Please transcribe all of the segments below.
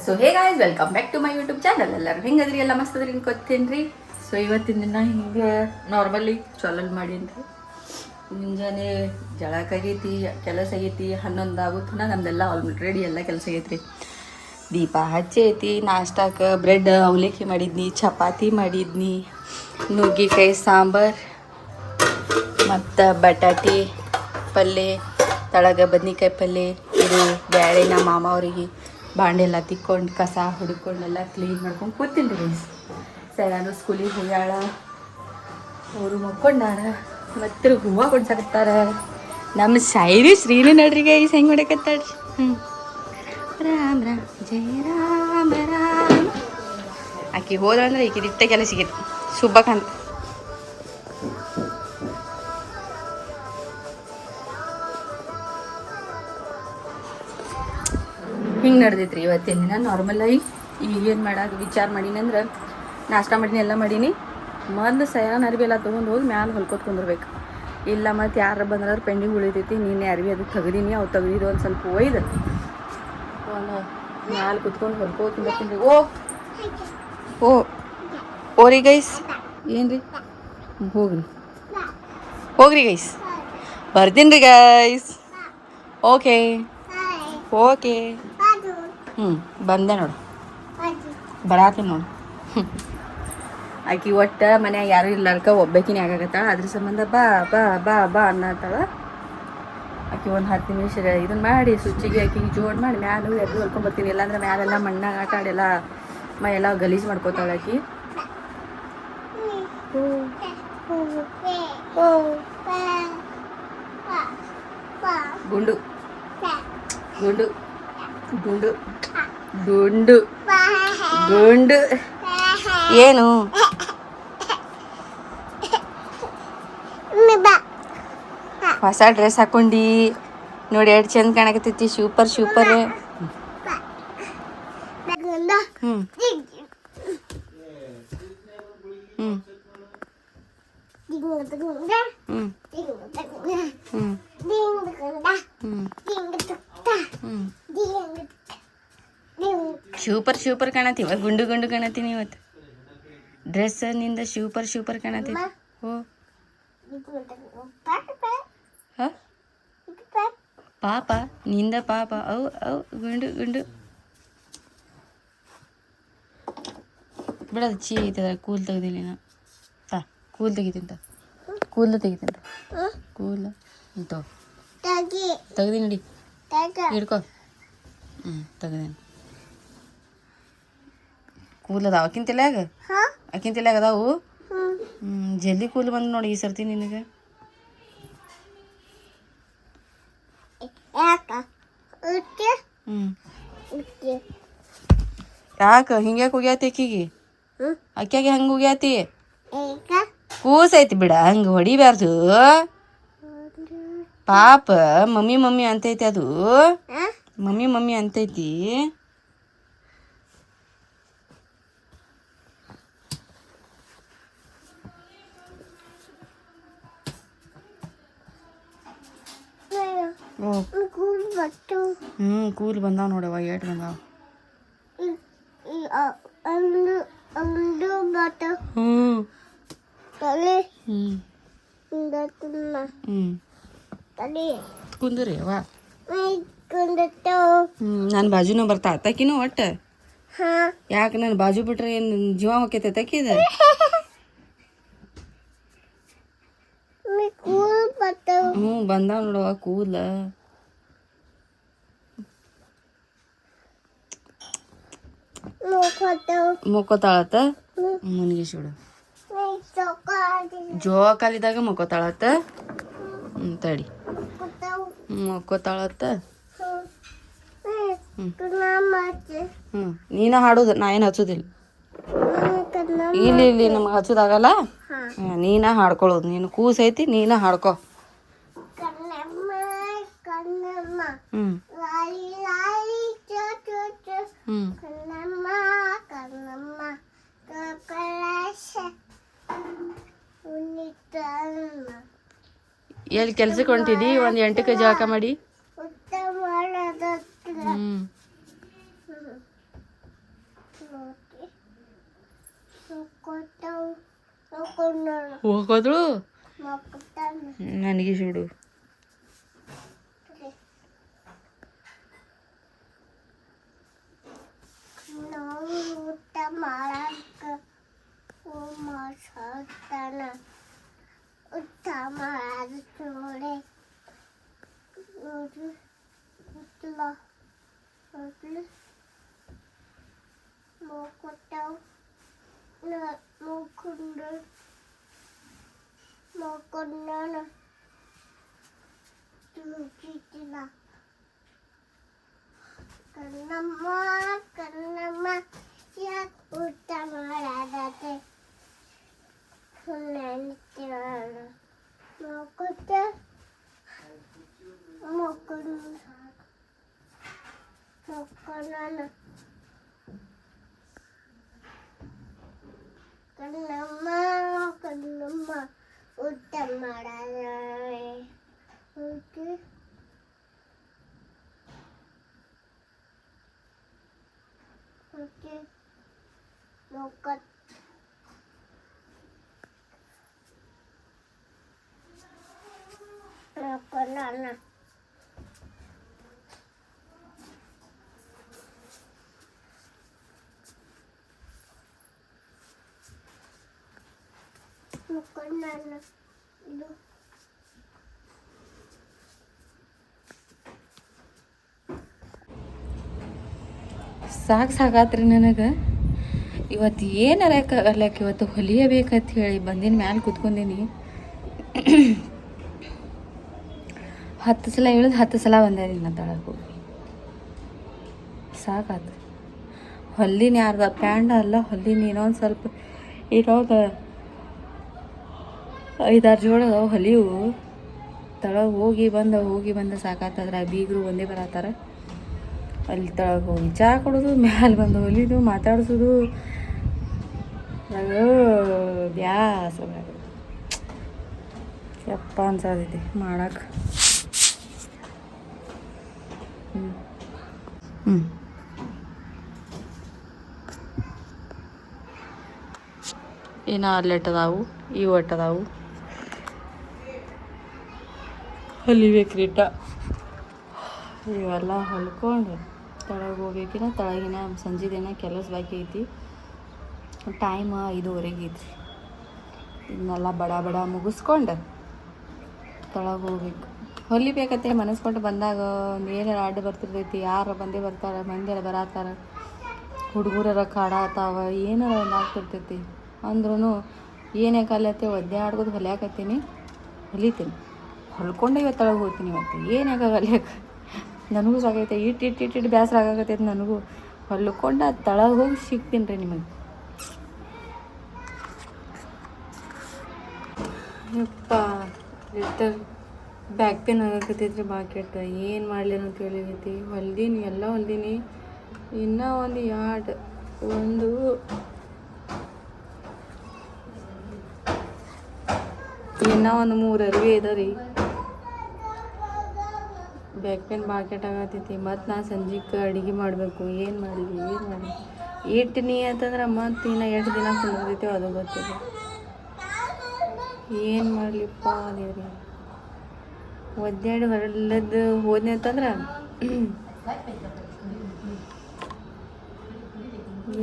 So hey guys welcome back to my YouTube channel. ಎಲ್ಲರೂ ಹೆಂಗದ್ರಿ? ಎಲ್ಲ ಮಸ್ತ್ ಅದ್ರಿ ಗೊತ್ತೇನು ರೀ. ಸೊ ಇವತ್ತಿನ ದಿನ ಹಿಂಗೆ ನಾರ್ಮಲಿ ಚಾಲಲ್ ಮಾಡೀನಿ. ಮುಂಜಾನೆ ಜಳಕ ಆಗೈತಿ, ಕೆಲಸ ಆಗೈತಿ, 11 ಆಗುತ್ತನ ನಮ್ದೆಲ್ಲ ಆಲ್ರೆಡಿ ಎಲ್ಲ ಕೆಲಸ ಆಗೈತ್ರಿ. ದೀಪ ಹಚ್ಚೈತಿ, ನಾಷ್ಟಾಕ ಬ್ರೆಡ್ ಅವಲಕ್ಕಿ ಮಾಡಿದ್ನಿ, ಚಪಾತಿ ಮಾಡಿದ್ನಿ, ನುಗ್ಗಿಕಾಯಿ ಸಾಂಬಾರು ಮತ್ತು ಬಟಾಟಿ ಪಲ್ಯ, ತಳಗ ಬದ್ನಿಕಾಯಿ ಪಲ್ಯ. ಇದು ಬ್ಯಾಳೆ ನಮ್ಮ ಮಾಮ ಅವರಿಗೆ ಬಾಂಡೆ ಎಲ್ಲ ತಿಕ್ಕೊಂಡು ಕಸ ಹುಡ್ಕೊಂಡೆಲ್ಲ ಕ್ಲೀನ್ ಮಾಡ್ಕೊಂಡು ಕೂತೀನಿ ರೀ. ಸೈಲಾನು ಸ್ಕೂಲಿಗೆ ಹೋಗ್ಯಾಳ, ಅವರು ಮಕ್ಕೊಂಡಾರ, ಮತ್ತೆ ಹೂವು ಕೊಡ್ಸಕತ್ತಾರ. ನಮ್ಮ ಶಾಯರಿ ಶ್ರೀನು ನೋಡ್ರಿ ಗೈಸ್ ಹೆಂಗೆ ಹೊಡಕತ್ತಾಳ್ರಿ. ರಾಮ ರಾಮ ಜಯ ರಾಮ ರಾಮ. ಆಕೆ ಹೋದಂದ್ರೆ ಈಕೆ ಇಟ್ಟ ಕೆಲಸ ಸಿಗೈತಿ ಸುಬ್ಬಕಂತ. ಹಿಂಗೆ ನಡೆದೈತ್ರಿ ಇವತ್ತಿನ ದಿನ. ನಾರ್ಮಲಾಗಿ ಈಗೇನು ಮಾಡೋದು ವಿಚಾರ ಮಾಡೀನಂದ್ರೆ, ನಾಷ್ಟ ಮಾಡೀನಿ, ಎಲ್ಲ ಮಾಡೀನಿ. ಮೊದಲು ಸಯಾನ ಅರ್ಬಿ ಎಲ್ಲ ತೊಗೊಂಡು ಹೋಗಿ ಮ್ಯಾಲೆ ಹೊಲ್ಕೋತ ಕುಂದಿರ್ಬೇಕು. ಇಲ್ಲ ಮತ್ತು ಯಾರು ಬಂದ್ರೆ ಪೆಂಡಿಂಗ್ ಉಳಿತೈತಿ. ನೀನೆ ಅರ್ಬಿ ಅದು ತೆಗ್ದೀನಿ, ಅವು ತೆಗ್ದಿದ್ದು ಒಂದು ಸ್ವಲ್ಪ ಒಯ್ದು ಒಂದು ಮ್ಯಾಲೆ ಕುತ್ಕೊಂಡು ಹೊಲ್ಕೋತ ಕುಂದಿರ್ತೀನಿ. ಓರಿ ಗೈಸ್, ಏನು ರೀ? ಹೋಗ್ರಿ ಗೈಸ್, ಬರ್ತೀನಿ ರೀ ಗೈಸ್. Okay okay. ಬಂದೆ ನೋಡು, ಬರಾತೀನಿ ನೋಡು. ಆಕಿ ಒಟ್ಟು ಮನ್ಯಾಗ ಯಾರು ಇರ್ಲಾರ್ಕ ಒಬ್ಬಾಕಿನೇ ಆಗಾಕತ್ತಾಳ. ಅದ್ರ ಸಂಬಂಧ ಬಾ ಬಾ ಬಾ ಬಾ ಅನ್ನತ್ತಾಳ. ಆಕಿ ಒಂದು 10 ನಿಮಿಷ ಇದನ್ನ ಮಾಡಿ ಸ್ವಿಚ್ಚಿಗೆ ಆಕಿಗೆ ಜೋಡ್ ಮಾಡಿ ಮ್ಯಾಲೆ ಹೋಗಿ ಎದ್ದು ಹೊಲ್ಕೊಂಬರ್ತೀನಿ. ಇಲ್ಲಾಂದ್ರೆ ಮ್ಯಾಲೆಲ್ಲ ಮಣ್ಣಾಗ ಆಟ ಆಡೆಲ್ಲ ಮೈ ಎಲ್ಲ ಗಲೀಜು ಮಾಡ್ಕೋತಾಳೆ ಆಕಿ. ಗುಂಡು ಗುಂಡು ಗುಂಡು ಗುಂಡು ಗುಂಡು. ಏನು ಹೊಸ ಡ್ರೆಸ್ ಹಾಕೊಂಡಿ ನೋಡಿ, ಎಷ್ಟು ಚಂದ ಕಾಣಕತ್ತೈತಿ. Super super. ಸೂಪರ್ ಸೂಪರ್ ಕಾಣತ್ತೀವ, ಗುಂಡು ಗುಂಡು ಕಾಣತ್ತೀನಿ ಇವತ್ತು. ಡ್ರೆಸ್ ನಿಂದ ಸೂಪರ್ ಸೂಪರ್ ಕಾಣತೈತಿ. ಪಾಪ ನಿಂದ ಪಾಪ. ಅವು ಅವು ಗುಂಡು ಗುಂಡು ಬಿಡೋದು. ಚೀ ಐತದ ಕೂಲ್ ತೆಗ್ದಿಲ್ಲ ನಾ. ಕೂಲ್ ತೆಗಿತೀನಿ, ಕೂದಲು ತೆಗಿತೀನಿ. ಕೂಲ್ ಅಂತ ತೆಗ್ದಿ ನೋಡಿ, ಹಿಡ್ಕೊ. ತೆಗ್ದೇನು ಕೂಲ್ ಅದಾವ ಆಕಿನ ತಲ್ಯಾಗ, ಆಕಿನ ತಲ್ಯಾಗ ಅದಾವು. ಜಲ್ದಿ ಕೂಲ್ ಬಂದು ನೋಡಿ ಈ ಸರ್ತಿ ನಿನಗೆ. ಯಾಕ ಹಿಂಗ್ಯಾಕೆ ಹೋಗ್ಯಾತಿ ಆಕಿಗೆ? ಅಕ್ಕಿಯಾಗೆ ಹಂಗೆ ಹೋಗ್ಯಾತಿ? ಕೂಸ್ ಐತಿ ಬಿಡ, ಹಂಗೆ ಹೊಡಿಬಾರ್ದು ಪಾಪ. ಮಮ್ಮಿ ಮಮ್ಮಿ ಅಂತೈತಿ ಅದು, ಮಮ್ಮಿ ಮಮ್ಮಿ ಅಂತೈತಿ. ಕೂಲ್ ಬಂದಾವ ನೋಡವ, ಏಟ್ ಬಂದಾವ. ಕುಂದ್ರಿ ಅವ. ನನ್ನ ಬಾಜುನ ಬರ್ತಾ ತಕಿನೂ ಒಟ್ಟು. ಯಾಕೆ ನನ್ನ ಬಾಜು ಬಿಟ್ರೆ ಏನು ಜೀವ ಹೋಗ್ತೈತೆ ತಕಿದ? ಬಂದಾವ ನೋಡವ ಕೂಲ. ಮೊಕ್ಕೋತಾಳತ್ತ ಮುನ್ಗಿಸ್ಬಿಡು. ಜೋಕಾಲಿದಾಗ ಮೊಕ್ಕೋತಾಳತ್ತ. ತಡಿ, ಮೊಕ್ಕೋತಾಳತ್ತ. ನೀನ ಹಾಡೋದು, ನಾ ಏನು ಹಚ್ಚೋದಿಲ್ಲ. ಇಲ್ಲಿ ಇಲ್ಲಿ ನಮಗೆ ಹಚ್ಚೋದಾಗಲ್ಲ. ನೀನ ಹಾಡ್ಕೊಳ್ಳೋದು. ನೀನು ಕೂಸೈತಿ, ನೀನ ಹಾಡ್ಕೊ. ಎಲ್ಲಿ ಕೆಲ್ಸಕ್ಕೆ ಹೊಂಟಿದಿ? ಒಂದು 8ಕ್ಕೆ ಜಳಕ ಮಾಡಿ ಹೋಗೋದು ನನಗೆ ಸುಡು. ಊಟ ಮಾಡಕ್ಕ ಊಟ ಮಾಡೋದು ನೋಡಿ ಮೂಕೊಟ್ಟವು ಮೂಕೊಂಡ ತುಳಿತಿಲ್ಲ. ಕಣ್ಣಮ್ಮ ಕಣ್ಣಮ್ಮ ಯಾಕೆ ಊಟ ಮಾಡಾದತೆ ನೆನ್ತೀವ ಮೂಕೊಟ್ಟ ಮೂಕೊಂಡ ಕಣ್ಣಮ್ಮ ಕಣ್ಣಮ್ಮ ಊಟ ಮಾಡಾದ ಓಕೆ ಓಕೆ ಮೂಕೊಟ್ಟ ಮೂಕೊಂಡ ಮುಕ್ಕೊಂಡ ಇದು ಸಾಕಾತ್ರಿ ನನಗೆ. ಇವತ್ತು ಏನಾರ ಅಲ್ಲಕ್ಕೆ ಇವತ್ತು ಹೊಲಿಯಬೇಕಂತ ಹೇಳಿ ಬಂದಿನ ಮ್ಯಾಲೆ ಕೂತ್ಕೊಂಡೀನಿ. 10 ಸಲ ಇಳಿದು 10 ಸಲ ಬಂದೇನಿ ನಾ ತಳಕ್ಕೆ ಹೋಗಿ. ಸಾಕಾತು. ಹೊಲಿನಿ ಅರ್ಧ ಪ್ಯಾಂಟ್ ಅಲ್ಲ ಹೊಲಿನಿ. ಇನ್ನೊಂದು ಸ್ವಲ್ಪ ಇನ್ನೊಂದು 5-6 ಜೋಳ ಹೊಲಿವು. ತಳಗೆ ಹೋಗಿ ಬಂದು ಸಾಕಾತದ್ರ ಬೀಗರು ಒಂದೇ ಬರತ್ತಾರ. ಅಲ್ಲಿ ತಳಗೆ ಹೋಗಿ ಚಹಾ ಕೊಡೋದು, ಮ್ಯಾಲೆ ಬಂದು ಹೊಲಿದು ಮಾತಾಡ್ಸೋದು, ಬ್ಯಾಸರ ಯಪ್ಪ ಅನ್ಸತೈತಿ ಮಾಡಕ್ಕೆ. ಇನ್ನು 6 ಅದಾವು, ಇವು ಅದಾವು ಹೊಲಿಬೇಕ್ರಿ. ಇವೆಲ್ಲ ಹೊಲ್ಕೊಂಡು ತಳಗೆ ಹೋಗ್ಬೇಕಿನ. ತಳಗಿನ ಸಂಜೆದಿನ ಕೆಲಸ ಬಾಕಿ ಐತಿ. ಟೈಮ್ 5:30 ಐತಿ. ಇದನ್ನೆಲ್ಲ ಬಡ ಮುಗಿಸ್ಕೊಂಡು ತಳಗೆ ಹೋಗ್ಬೇಕು. ಹೊಲಿಬೇಕಂತೇಳಿ ಮನಸ್ಸು ಕೊಟ್ಟು ಬಂದಾಗ ಒಂದು ಏನಾರ ಅಡ್ಡ ಬರ್ತಿರ್ತೈತಿ. ಯಾರು ಬಂದೇ ಬರ್ತಾರೆ, ಮಂದಿರ ಬರತ್ತಾರ, ಹುಡುಗರ ಕಾಡಾತಾವ, ಏನಾರ ಒಂದು ಆಗ್ತಿರ್ತೈತಿ. ಅಂದ್ರೂ ಏನೇ ಕಲಿಯತ್ತೆ ಒದ್ದಾಡ್ಕೋದು ಹೊಲಿಯಾಕತ್ತೀನಿ, ಹೊಲಿತೀನಿ. ಹೊಲ್ಕೊಂಡೆ ಇವತ್ತು ತಳಗೆ ಹೋಗ್ತೀನಿ. ಇವತ್ತು ಏನಾಗ ಹೊಲಿಯಕ್ಕೆ ನನಗೂ ಸಾಕೈತೆ. ಇಟ್ಟು ಬೇಸರ ಆಗಾಕತ್ತೈತೆ ನನಗೂ. ಹೊಲ್ಕೊಂಡು ತಳಗೆ ಹೋಗಿ ಸಿಗ್ತೀನಿ ರೀ ನಿಮಗೆ. ಯಪ್ಪ ಲಿಟರ್ ಬ್ಯಾಕ್ ಪೇನ್ ಆಗಾಕತ್ತೈತ್ರಿ ಭಾಳ ಕೆಟ್ಟ. ಏನು ಮಾಡಲಿ ಅಂತ ಹೇಳಿದೈತಿ. ಹೊಲ್ದೀನಿ, ಎಲ್ಲ ಹೊಲ್ದೀನಿ. ಇನ್ನೂ ಒಂದು 2 ಇನ್ನೂ ಒಂದು 3 ಅರಿವಿ ಇದೆ ರೀ. ಬ್ಯಾಕ್ ಪೇನ್ ಭಾಳ ಕೆಟ್ಟಾಗತ್ತೈತಿ. ಮತ್ತು ನಾನು ಸಂಜೆಗೆ ಅಡುಗೆ ಮಾಡಬೇಕು. ಏನು ಮಾಡಲಿ ಇಟ್ಟಿನಿ ಅಂತಂದ್ರೆ ಮತ್ತು ಇನ್ನು ಎಷ್ಟು ದಿನ ಕುಂದಿರ್ತೈತೆ ಅದು ಗೊತ್ತಿಲ್ಲ. ಏನು ಮಾಡಲಿಪ್ಪ ದೇವ್ರಿ. ಒದ್ದಾಡಿ ಹೊರಲ್ಲದ್ದು ಹೋದ್ನಿ ಅಂತಂದ್ರೆ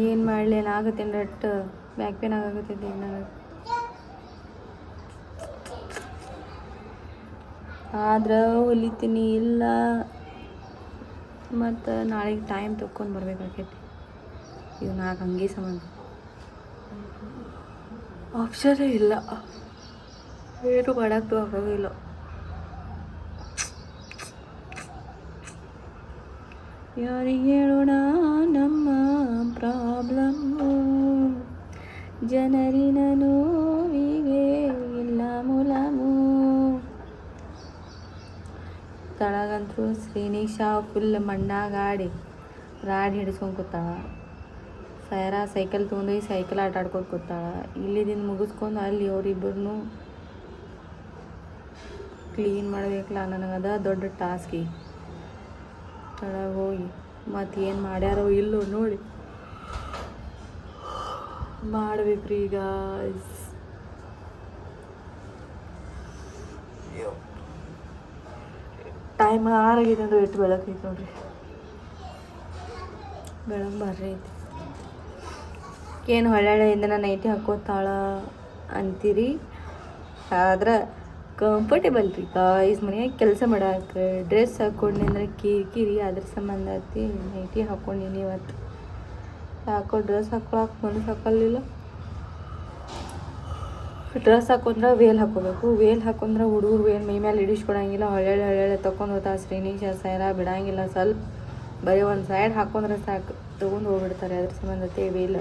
ಏನು ಮಾಡಲಿ ಏನಾಗುತ್ತೆ ರಟ್ಟು ಬ್ಯಾಕ್ ಪೇನ್ ಆಗಾಕತ್ತೈತಿ ನನಗೆ. ಆದ್ರೆ ಹೊಲಿತೀನಿ ಇಲ್ಲ. ಮತ್ತು ನಾಳೆಗೆ ಟೈಮ್ ತೊಗೊಂಡು ಬರ್ಬೇಕಾಕೈತಿ. ಇದು 4 ಅಂಗಿ ಸಂಬಂಧ ಆಪ್ಷನ್ನೇ ಇಲ್ಲ. ಏನು ಮಾಡೋಕ್ಕೂ ಆಗೋದಿಲ್ಲ. ಯಾರಿಗೆ ಹೇಳೋಣ ನಮ್ಮ ಪ್ರಾಬ್ಲಮ್ಮು, ಜನರಿನ ನೋವಿಗೆ ಇಲ್ಲ ಮುಲಾಮು. ತಳಗಂತೂ ಶ್ರೀನಿಶಾ ಫುಲ್ ಮಣ್ಣಾಗಾಡಿ ರಾಡಿ ಹಿಡಿಸ್ಕೊಂಡು ಕೂತಾಳ. ಸೈಕಲ್ ತೊಗೊಂಡೋಗಿ ಸೈಕಲ್ ಆಟ ಆಡ್ಕೊಂಡು ಕೂತಾಳ. ಇಲ್ಲಿದಿಂದ ಮುಗಿಸ್ಕೊಂಡು ಅಲ್ಲಿ ಅವರಿಬ್ಬರನ್ನು ಕ್ಲೀನ್ ಮಾಡಬೇಕಲ್ಲ. ನನಗದ ದೊಡ್ಡ ಟಾಸ್ಕಿ. ತಳಗೆ ಹೋಗಿ ಮತ್ತು ಏನು ಮಾಡ್ಯಾರೋ ಇಲ್ಲೋ ನೋಡಿ ಮಾಡ್ಬೇಕ್ರಿ ಈಗ. ಟೈಮ್ 6 ಆಗೈತೆ ಅಂದ್ರೆ ಎಷ್ಟು ಬೆಳಕೈತೆ ನೋಡ್ರಿ. ಬೆಳಗ್ಗೆ ಬರ್ರಿ ಐತಿ. ಏನು ಹೊಳ್ಳೆಯಿಂದ ನಾನು ನೈಟಿ ಹಾಕೋತಾಳ ಅಂತೀರಿ, ಆದ್ರೆ ಕಂಫರ್ಟೇಬಲ್ ರೀ ಗಾಯ್ಸ್. ಮನೆಯಾಗ ಕೆಲಸ ಮಾಡಕ್ಕೆ ಡ್ರೆಸ್ ಹಾಕ್ಕೊಂಡೆ ಅಂದ್ರೆ ಕಿರಿಕಿರಿ, ಅದ್ರ ಸಂಬಂಧ ಐತಿ ನೈಟಿ ಹಾಕ್ಕೊಂಡಿನಿ ಇವತ್ತು. ಯಾಕೋ ಡ್ರೆಸ್ ಹಾಕೊಳಕ್ಕೆ ಮನಸ್ಸು ಹಾಕಲಿಲ್ಲ. ಡ್ರೆಸ್ ಹಾಕೊಂಡ್ರೆ ವೇಲ್ ಹಾಕೋಬೇಕು, ವೇಲ್ ಹಾಕೊಂಡ್ರೆ ಹುಡುಗರು ವೇಲ್ ಮೈ ಮೇಲೆ ಇಡಿಸ್ಕೊಡಂಗಿಲ್ಲ. ಹೊಳ್ಳೆ ತೊಗೊಂಡು ಹೋಗ್ತಾ ಶ್ರೀನಿಶ ಸೈರ ಬಿಡಂಗಿಲ್ಲ. ಸ್ವಲ್ಪ ಬರೀ ಒಂದು ಸೈಡ್ ಹಾಕೊಂಡ್ರೆ ಸಾಕು, ತೊಗೊಂಡು ಹೋಗ್ಬಿಡ್ತಾರೆ. ಅದ್ರ ಸಂಬಂಧತೆ ವೇಲ್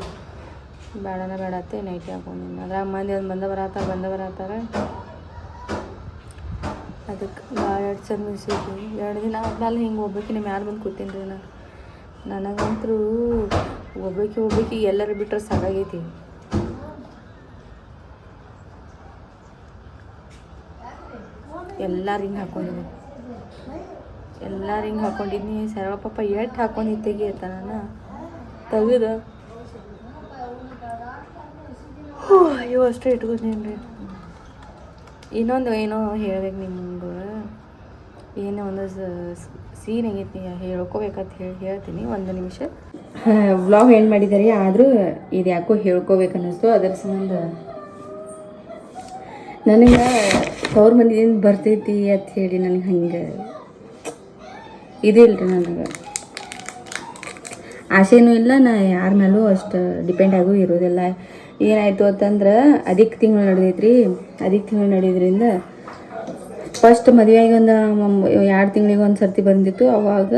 ಬೇಡತ್ತೆ ನೈಟಿ ಹಾಕೊಂಡಿನಿ. ಅದ್ರಾಗ ಮಂದಿ ಒಂದು ಬಂದ ಬರತ್ತಾರೆ. ಅದಕ್ಕೆ ಭಾಳ ಚಂದ ಮಿಸಿದ್ವಿ. 2 ದಿನ ಆದ್ಮೇಲೆ ಹಿಂಗೆ ಒಬ್ಬಾಕಿನ ಮ್ಯಾಲೆ ಬಂದು ಕೂತೀನಿ ರೀ ನನಗಂತರೂ ಒಬ್ಬಾಕಿ ಎಲ್ಲರೂ ಬಿಟ್ಟರೆ ಸಾಕಾಗೈತಿ. ಎಲ್ಲ ರಿಂಗ್ ಹಾಕೊಂಡಿದ್ನಿ. ಸರ್ವ ಪಾಪ ಎಷ್ಟು ಹಾಕೊಂಡು ತೆಗಿಯತ್ತ ನಾನು ತೆಗೆದು ಇವು ಅಷ್ಟೇ ಇಟ್ಕೊಂಡೇನು ರೀ. ಇನ್ನೊಂದು ಏನೋ ಹೇಳ್ಬೇಕು ನಿಮ್ಗೆ, ಏನೋ ಒಂದು ಸೀನ್ ಆಗೈತಿ ಹೇಳ್ಕೊಬೇಕಂತ ಹೇಳ್ತೀನಿ. 1 ನಿಮಿಷ. ವ್ಲಾಗ್ ಎಂಡ್ ಮಾಡಿದ್ದಾರೆ, ಆದರೂ ಇದು ಯಾಕೋ ಹೇಳ್ಕೊಬೇಕು ಅನ್ನಿಸ್ತು. ಅದರ ಸಂಬಂಧ ನನಗೆ ಅವ್ರ ಮನೆಯಿಂದ ಬರ್ತೈತಿ ಅಂತ ಹೇಳಿ ನನಗೆ ಹಂಗೆ ಇದಿಲ್ಲ ರೀ. ನನಗೆ ಆಸೆನೂ ಇಲ್ಲ, ನಾ ಯಾರ ಮೇಲೂ ಅಷ್ಟು ಡಿಪೆಂಡ್ ಆಗೋ ಇರೋದಿಲ್ಲ. ಏನಾಯಿತು ಅಂತಂದ್ರೆ ಅದಿಕ್ ತಿಂಗಳು ನಡೆದೈತ್ರಿ. ಅದಿಕ್ ತಿಂಗಳು ನಡೆಯೋದ್ರಿಂದ ಫಸ್ಟ್ ಮದುವೆಯಾಗಿ ಒಂದು 2 ತಿಂಗಳಿಗೆ ಒಂದು ಸರ್ತಿ ಬಂದಿತ್ತು, ಅವಾಗ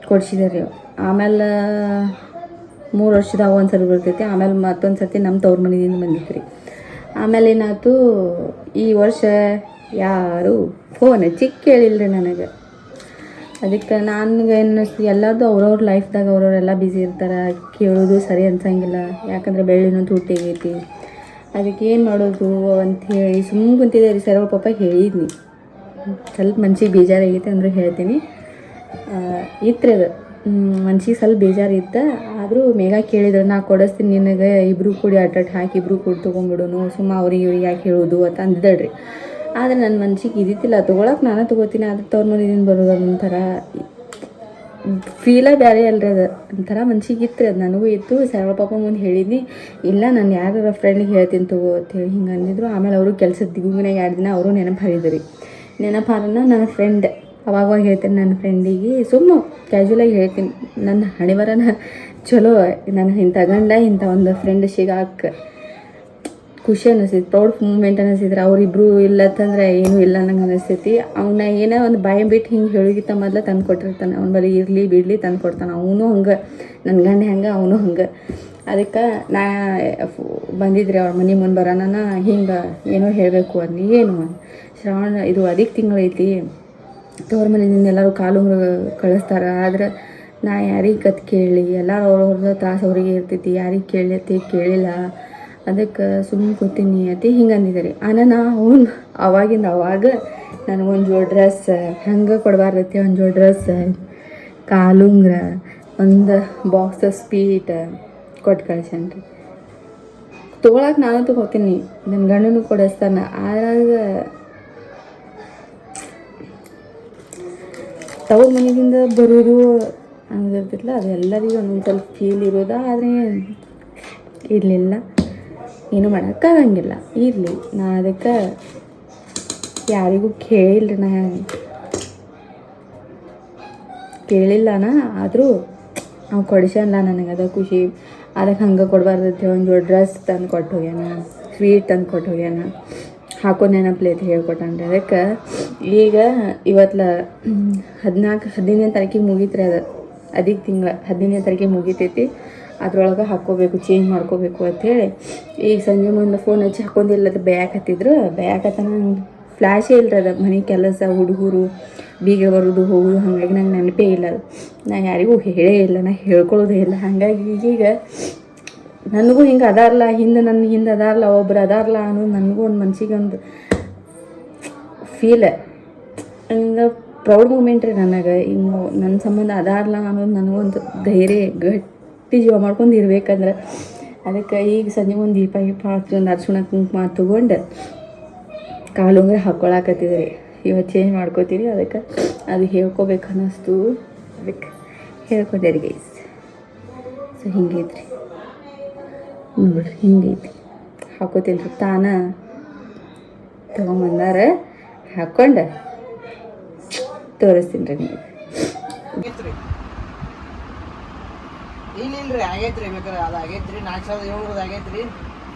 ಕೊಡ್ಸಿದಾರೆ. ಆಮೇಲೆ 3 ವರ್ಷದಾಗ ಒಂದು ಸರ್ತಿ ಬರ್ತೈತಿ. ಆಮೇಲೆ ಮತ್ತೊಂದು ಸರ್ತಿ ನಮ್ಮ ತವ್ರ ಮನೆಯಿಂದ ಬಂದಿತ್ತು ರೀ. ಆಮೇಲೆ ಏನಾಯ್ತು, ಈ ವರ್ಷ ಯಾರು ಫೋನ್ ಹಚ್ಚಿ ಕೇಳಿಲ್ಲ ರೀ ನನಗೆ. ಅದಕ್ಕೆ ನನಗೆ ಅನ್ನಿಸ್ತು ಎಲ್ಲರದು ಅವ್ರವ್ರ ಲೈಫ್ದಾಗ ಅವ್ರವರೆಲ್ಲ ಬ್ಯುಸಿ ಇರ್ತಾರೆ, ಕೇಳೋದು ಸರಿ ಅನ್ಸಂಗಿಲ್ಲ. ಯಾಕಂದರೆ ಬೆಳ್ಳಿನೂ ತುಟ್ಟಿಗೈತಿ. ಅದಕ್ಕೆ ಏನು ಮಾಡೋದು ಅಂಥೇಳಿ ಸುಮ್ಮನೆ ಕುಂತಿದ್ದೆ ರೀ. ಸರ್ವ ಪಾಪ ಹೇಳಿದ್ನಿ, ಸ್ವಲ್ಪ ಮನ್ಸಿಗೆ ಬೇಜಾರಾಗೈತೆ ಅಂದ್ರೆ ಹೇಳ್ತೀನಿ. ಇತ್ತು ಅದು ಮನ್ಸಿಗೆ ಸ್ವಲ್ಪ ಬೇಜಾರಿತ್ತು. ಆದರೂ ಮೇಘ ಕೇಳಿದ್ರು, ನಾ ಕೊಡಿಸ್ತೀನಿ ನಿನಗೆ, ಇಬ್ಬರು ಕೂಡಿ ಅಟ್ಟ ಹಾಕಿ ಇಬ್ಬರು ಕೂಡಿ ತೊಗೊಂಡ್ಬಿಡೋನು, ಸುಮ್ಮ ಅವ್ರಿಗೆ ಇವ್ರಿಗೆ ಯಾಕೆ ಹೇಳೋದು ಅಂತ ಅಂದಿದ್ದಳ್ರಿ. ಆದರೆ ನನ್ನ ಮನ್ಸಿಗೆ ಇದ್ದಿತ್ತಿಲ್ಲ, ತೊಗೊಳಕ್ಕೆ ನಾನು ತೊಗೋತೀನಿ. ಆದ್ರೆ ತವ್ರ ಮನೆಯಿಂದ ಬರೋದು ಒಂಥರ ಫೀಲ ಬೇರೆ ಅಲ್ರಿ. ಅದು ಒಂಥರ ಮನ್ಸಿಗೆ ಇತ್ತು ರೀ. ಅದು ನನಗೂ ಇತ್ತು. ಸರ್ವ ಪಾಪ ಮುಂದೆ ಹೇಳಿದ್ನಿ, ಇಲ್ಲ ನಾನು ಯಾರ ಫ್ರೆಂಡಿಗೆ ಹೇಳ್ತೀನಿ ತಗೋ ಅಂತೇಳಿ ಹಿಂಗೆ ಅಂದಿದ್ರು. ಆಮೇಲೆ ಅವರು ಕೆಲಸದ ದಿಗುಮನೆಗೆ 2 ದಿನ ಅವರು ನೆನಪು ಹಾರಿದ್ರಿ. ನೆನಪು ಹಾರನ ನನ್ನ ಫ್ರೆಂಡ್ ಅವಾಗ ಹೇಳ್ತೀನಿ, ನನ್ನ ಫ್ರೆಂಡಿಗೆ ಸುಮ್ಮ ಕ್ಯಾಶುವಲಾಗಿ ಹೇಳ್ತೀನಿ. ನನ್ನ ಹಣೆಬರನ ಚಲೋ, ನನಗೆ ಇಂಥ ಗಂಡ ಇಂಥ ಒಂದು ಫ್ರೆಂಡ್ ಸಿಗಾಕ ಖುಷಿ ಅನ್ನಿಸ್ತೈತಿ, ಪ್ರೌಡ್ ಮೂಮೆಂಟ್ ಅನ್ನಿಸಿದ್ರೆ. ಅವರಿಬ್ಬರು ಇಲ್ಲತ್ತಂದ್ರೆ ಏನೂ ಇಲ್ಲ ನಂಗೆ ಅನ್ನಿಸ್ತೈತಿ. ಅವನ್ನ ಏನೋ ಒಂದು ಬಾಯಿ ಬಿಟ್ಟು ಹಿಂಗೆ ಹೇಳಿಗಿತ್ತ ಮೊದಲು ತಂದು ಕೊಟ್ಟಿರ್ತಾನೆ. ಅವ್ನ ಬಳಿ ಇರಲಿ ಬಿಡಲಿ ತಂದು ಕೊಡ್ತಾನೆ. ಅವನು ಹಂಗೆ, ನನ್ನ ಗಂಡ ಹಂಗೆ, ಅವನು ಹಂಗೆ. ಅದಕ್ಕೆ ನಾ ಬಂದಿದ್ರಿ ಅವ್ರ ಮನೆ ಮುಂದೆ ಬರೋಣ, ಹಿಂಗೆ ಏನೋ ಹೇಳಬೇಕು ಅನ್ನಿ. ಏನು ಶ್ರಾವಣ ಇದು ಅದಿಕ್ ತಿಂಗಳೈತಿ, ತವ್ರ ಮನೆಯಿಂದ ಎಲ್ಲರೂ ಕಾಲು ಕಳಿಸ್ತಾರೆ. ಆದ್ರೆ ನಾ ಯಾರಿಗೆ ಕತ್ ಕೇಳಿ, ಎಲ್ಲರೂ ಅವ್ರವ್ರದ್ದು ತ್ರಾಸು ಅವ್ರಿಗೆ ಇರ್ತೈತಿ, ಯಾರಿಗೆ ಕೇಳಿಲ್ಲ. ಅದಕ್ಕೆ ಸುಮ್ಮನೆ ಕೂತೀನಿ ಅತಿ ಹಿಂಗೆ ಅಂದಿದ್ದಾರೆ. ನಾ ಅವ್ನು ಅವಾಗ ನನಗೊಂದು ಜೋಡಿ ಡ್ರೆಸ್ ಹಂಗೆ ಕೊಡಬಾರ್ದೈತಿ. ಒಂದು ಜೋಡಿ ಡ್ರೆಸ್, ಕಾಲುಂಗ್ರ, ಒಂದು ಬಾಕ್ಸ್ ಸ್ವೀಟ್ ಕೊಟ್ಟು ಕಳ್ಸೇನ್ರಿ. ತೊಗೊಳಕ್ಕೆ ನಾನು ತೊಗೋತೀನಿ, ನನ್ನ ಗಂಡನೂ ಕೊಡಿಸ್ತಾನೆ. ಆದ್ರೆ ತವ್ರ ಮನೆಯಿಂದ ಬರೋದು ಹಂಗಿರ್ತಿಲ್ಲ. ಅದು ಎಲ್ಲರಿಗೂ ಒಂದೊಂದು ಸ್ವಲ್ಪ ಫೀಲ್ ಇರೋದು. ಆದರೆ ಇರಲಿಲ್ಲ, ಏನು ಮಾಡೋಕ್ಕಾಗಂಗಿಲ್ಲ. ಇರಲಿ, ನಾ ಅದಕ್ಕೆ ಯಾರಿಗೂ ಕೇಳಿಲ್ಲನ. ಆದರೂ ಅವ್ನು ಕೊಡಿಸಲ್ಲ ನನಗೆ, ಅದು ಖುಷಿ. ಅದಕ್ಕೆ ಹಂಗೆ ಕೊಡಬಾರ್ದೈತಿ. ಒಂದು ಜೋಡಿ ಡ್ರೆಸ್ ತಂದು ಕೊಟ್ಟು ಹೋಗ್ಯಾನ, ಸ್ವೀಟ್ ತಂದು ಕೊಟ್ಟು ಹೋಗ್ಯಾನ, ಹಾಕೋ ನೆನಪಲ್ಲಿ ಅಂತ ಹೇಳ್ಕೊಟ್ಟನ್ರಿ. ಅದಕ್ಕೆ ಈಗ ಇವತ್ತು 15ನೇ ತಾರೀಕಿಗೆ ಮುಗೀತ್ರಿ. ಅದು ಅದಿಕ್ ತಿಂಗಳ 15ನೇ ತಾರೀಕಿಗೆ ಮುಗಿತೈತಿ. ಅದ್ರೊಳಗೆ ಹಾಕ್ಕೋಬೇಕು, ಚೇಂಜ್ ಮಾಡ್ಕೋಬೇಕು ಅಂಥೇಳಿ ಈಗ ಸಂಜೆ ಮುಂದೆ ಫೋನ್ ಹಚ್ಚಿ ಹಾಕೊಂಡಿಲ್ಲ. ಅದು ಬೇಯಾಕತ್ತಿದ್ರು, ಬೇಯಾಕತ್ತನ ಫ್ಲ್ಯಾಶೇ ಇಲ್ಲರಿ. ಅದು ಮನೆ ಕೆಲಸ, ಹುಡುಗರು, ಬೀಗ ಬರೋದು ಹೋಗೋದು, ಹಾಗಾಗಿ ನಂಗೆ ನೆನಪೇ ಇಲ್ಲ. ಅದು ನಾ ಯಾರಿಗೂ ಹೇಳೇ ಇಲ್ಲ, ನಾ ಹೇಳ್ಕೊಳ್ಳೋದೇ ಇಲ್ಲ. ಹಾಗಾಗಿ ಈಗ ನನಗೂ ಹಿಂಗೆ ಅದಾರಲ್ಲ, ನನ್ನ ಹಿಂದೆ ಅದಾರಲ್ಲ, ಒಬ್ರು ಅದಾರಲ್ಲ ಅನ್ನೋದು ನನಗೂ ಒಂದು ಮನ್ಸಿಗೆ ಒಂದು ಫೀಲ್, ಹಂಗೆ ಪ್ರೌಡ್ ಮೂಮೆಂಟ್ ರೀ ನನಗೆ. ಹಿಂಗೆ ನನ್ನ ಸಂಬಂಧ ಅದಾರಲ್ಲ ಅನ್ನೋದು ನನಗೊಂದು ಧೈರ್ಯ, ಗಟ್ಟಿ ಜೀವ ಮಾಡ್ಕೊಂಡು ಇರ್ಬೇಕಂದ್ರೆ ಅದಕ್ಕೆ ಈಗ ಸಂಜೆ ಒಂದು ದೀಪ ಗಿಪ ಹಚ್ಚಿ ಒಂದು ಅರ್ಶಿಣ ಕುಂಕುಮ ತೊಗೊಂಡು ಕಾಲುಂಗ್ರೆ ಹಾಕ್ಕೊಳಕತ್ತಿದ್ರಿ. ಇವತ್ತು ಚೇಂಜ್ ಮಾಡ್ಕೋತೀರಿ, ಅದಕ್ಕೆ ಅದು ಹೇಳ್ಕೊಬೇಕು ಅನ್ನಿಸ್ತು, ಅದಕ್ಕೆ ಹೇಳ್ಕೊತೀರಿ ಗೈಸ್. ಸೊ ಹಿಂಗೈತ್ರಿ ನೋಡ್ರಿ, ಹಿಂಗೈತಿ ಹಾಕೋತೀನಿ ರೀ. ತಾನ ತೊಗೊಂಬಂದಾರ, ಹಾಕ್ಕೊಂಡು ತೋರಿಸ್ತೀನಿ ರೀ ನಿಮಗೆ. ಇಲ್ರಿ ಆಗೈತ್ರಿ, ಬೇಕಾರೆ ಅದು ಆಗೈತ್ರಿ. 4700 ಆಗೈತ್ರಿ.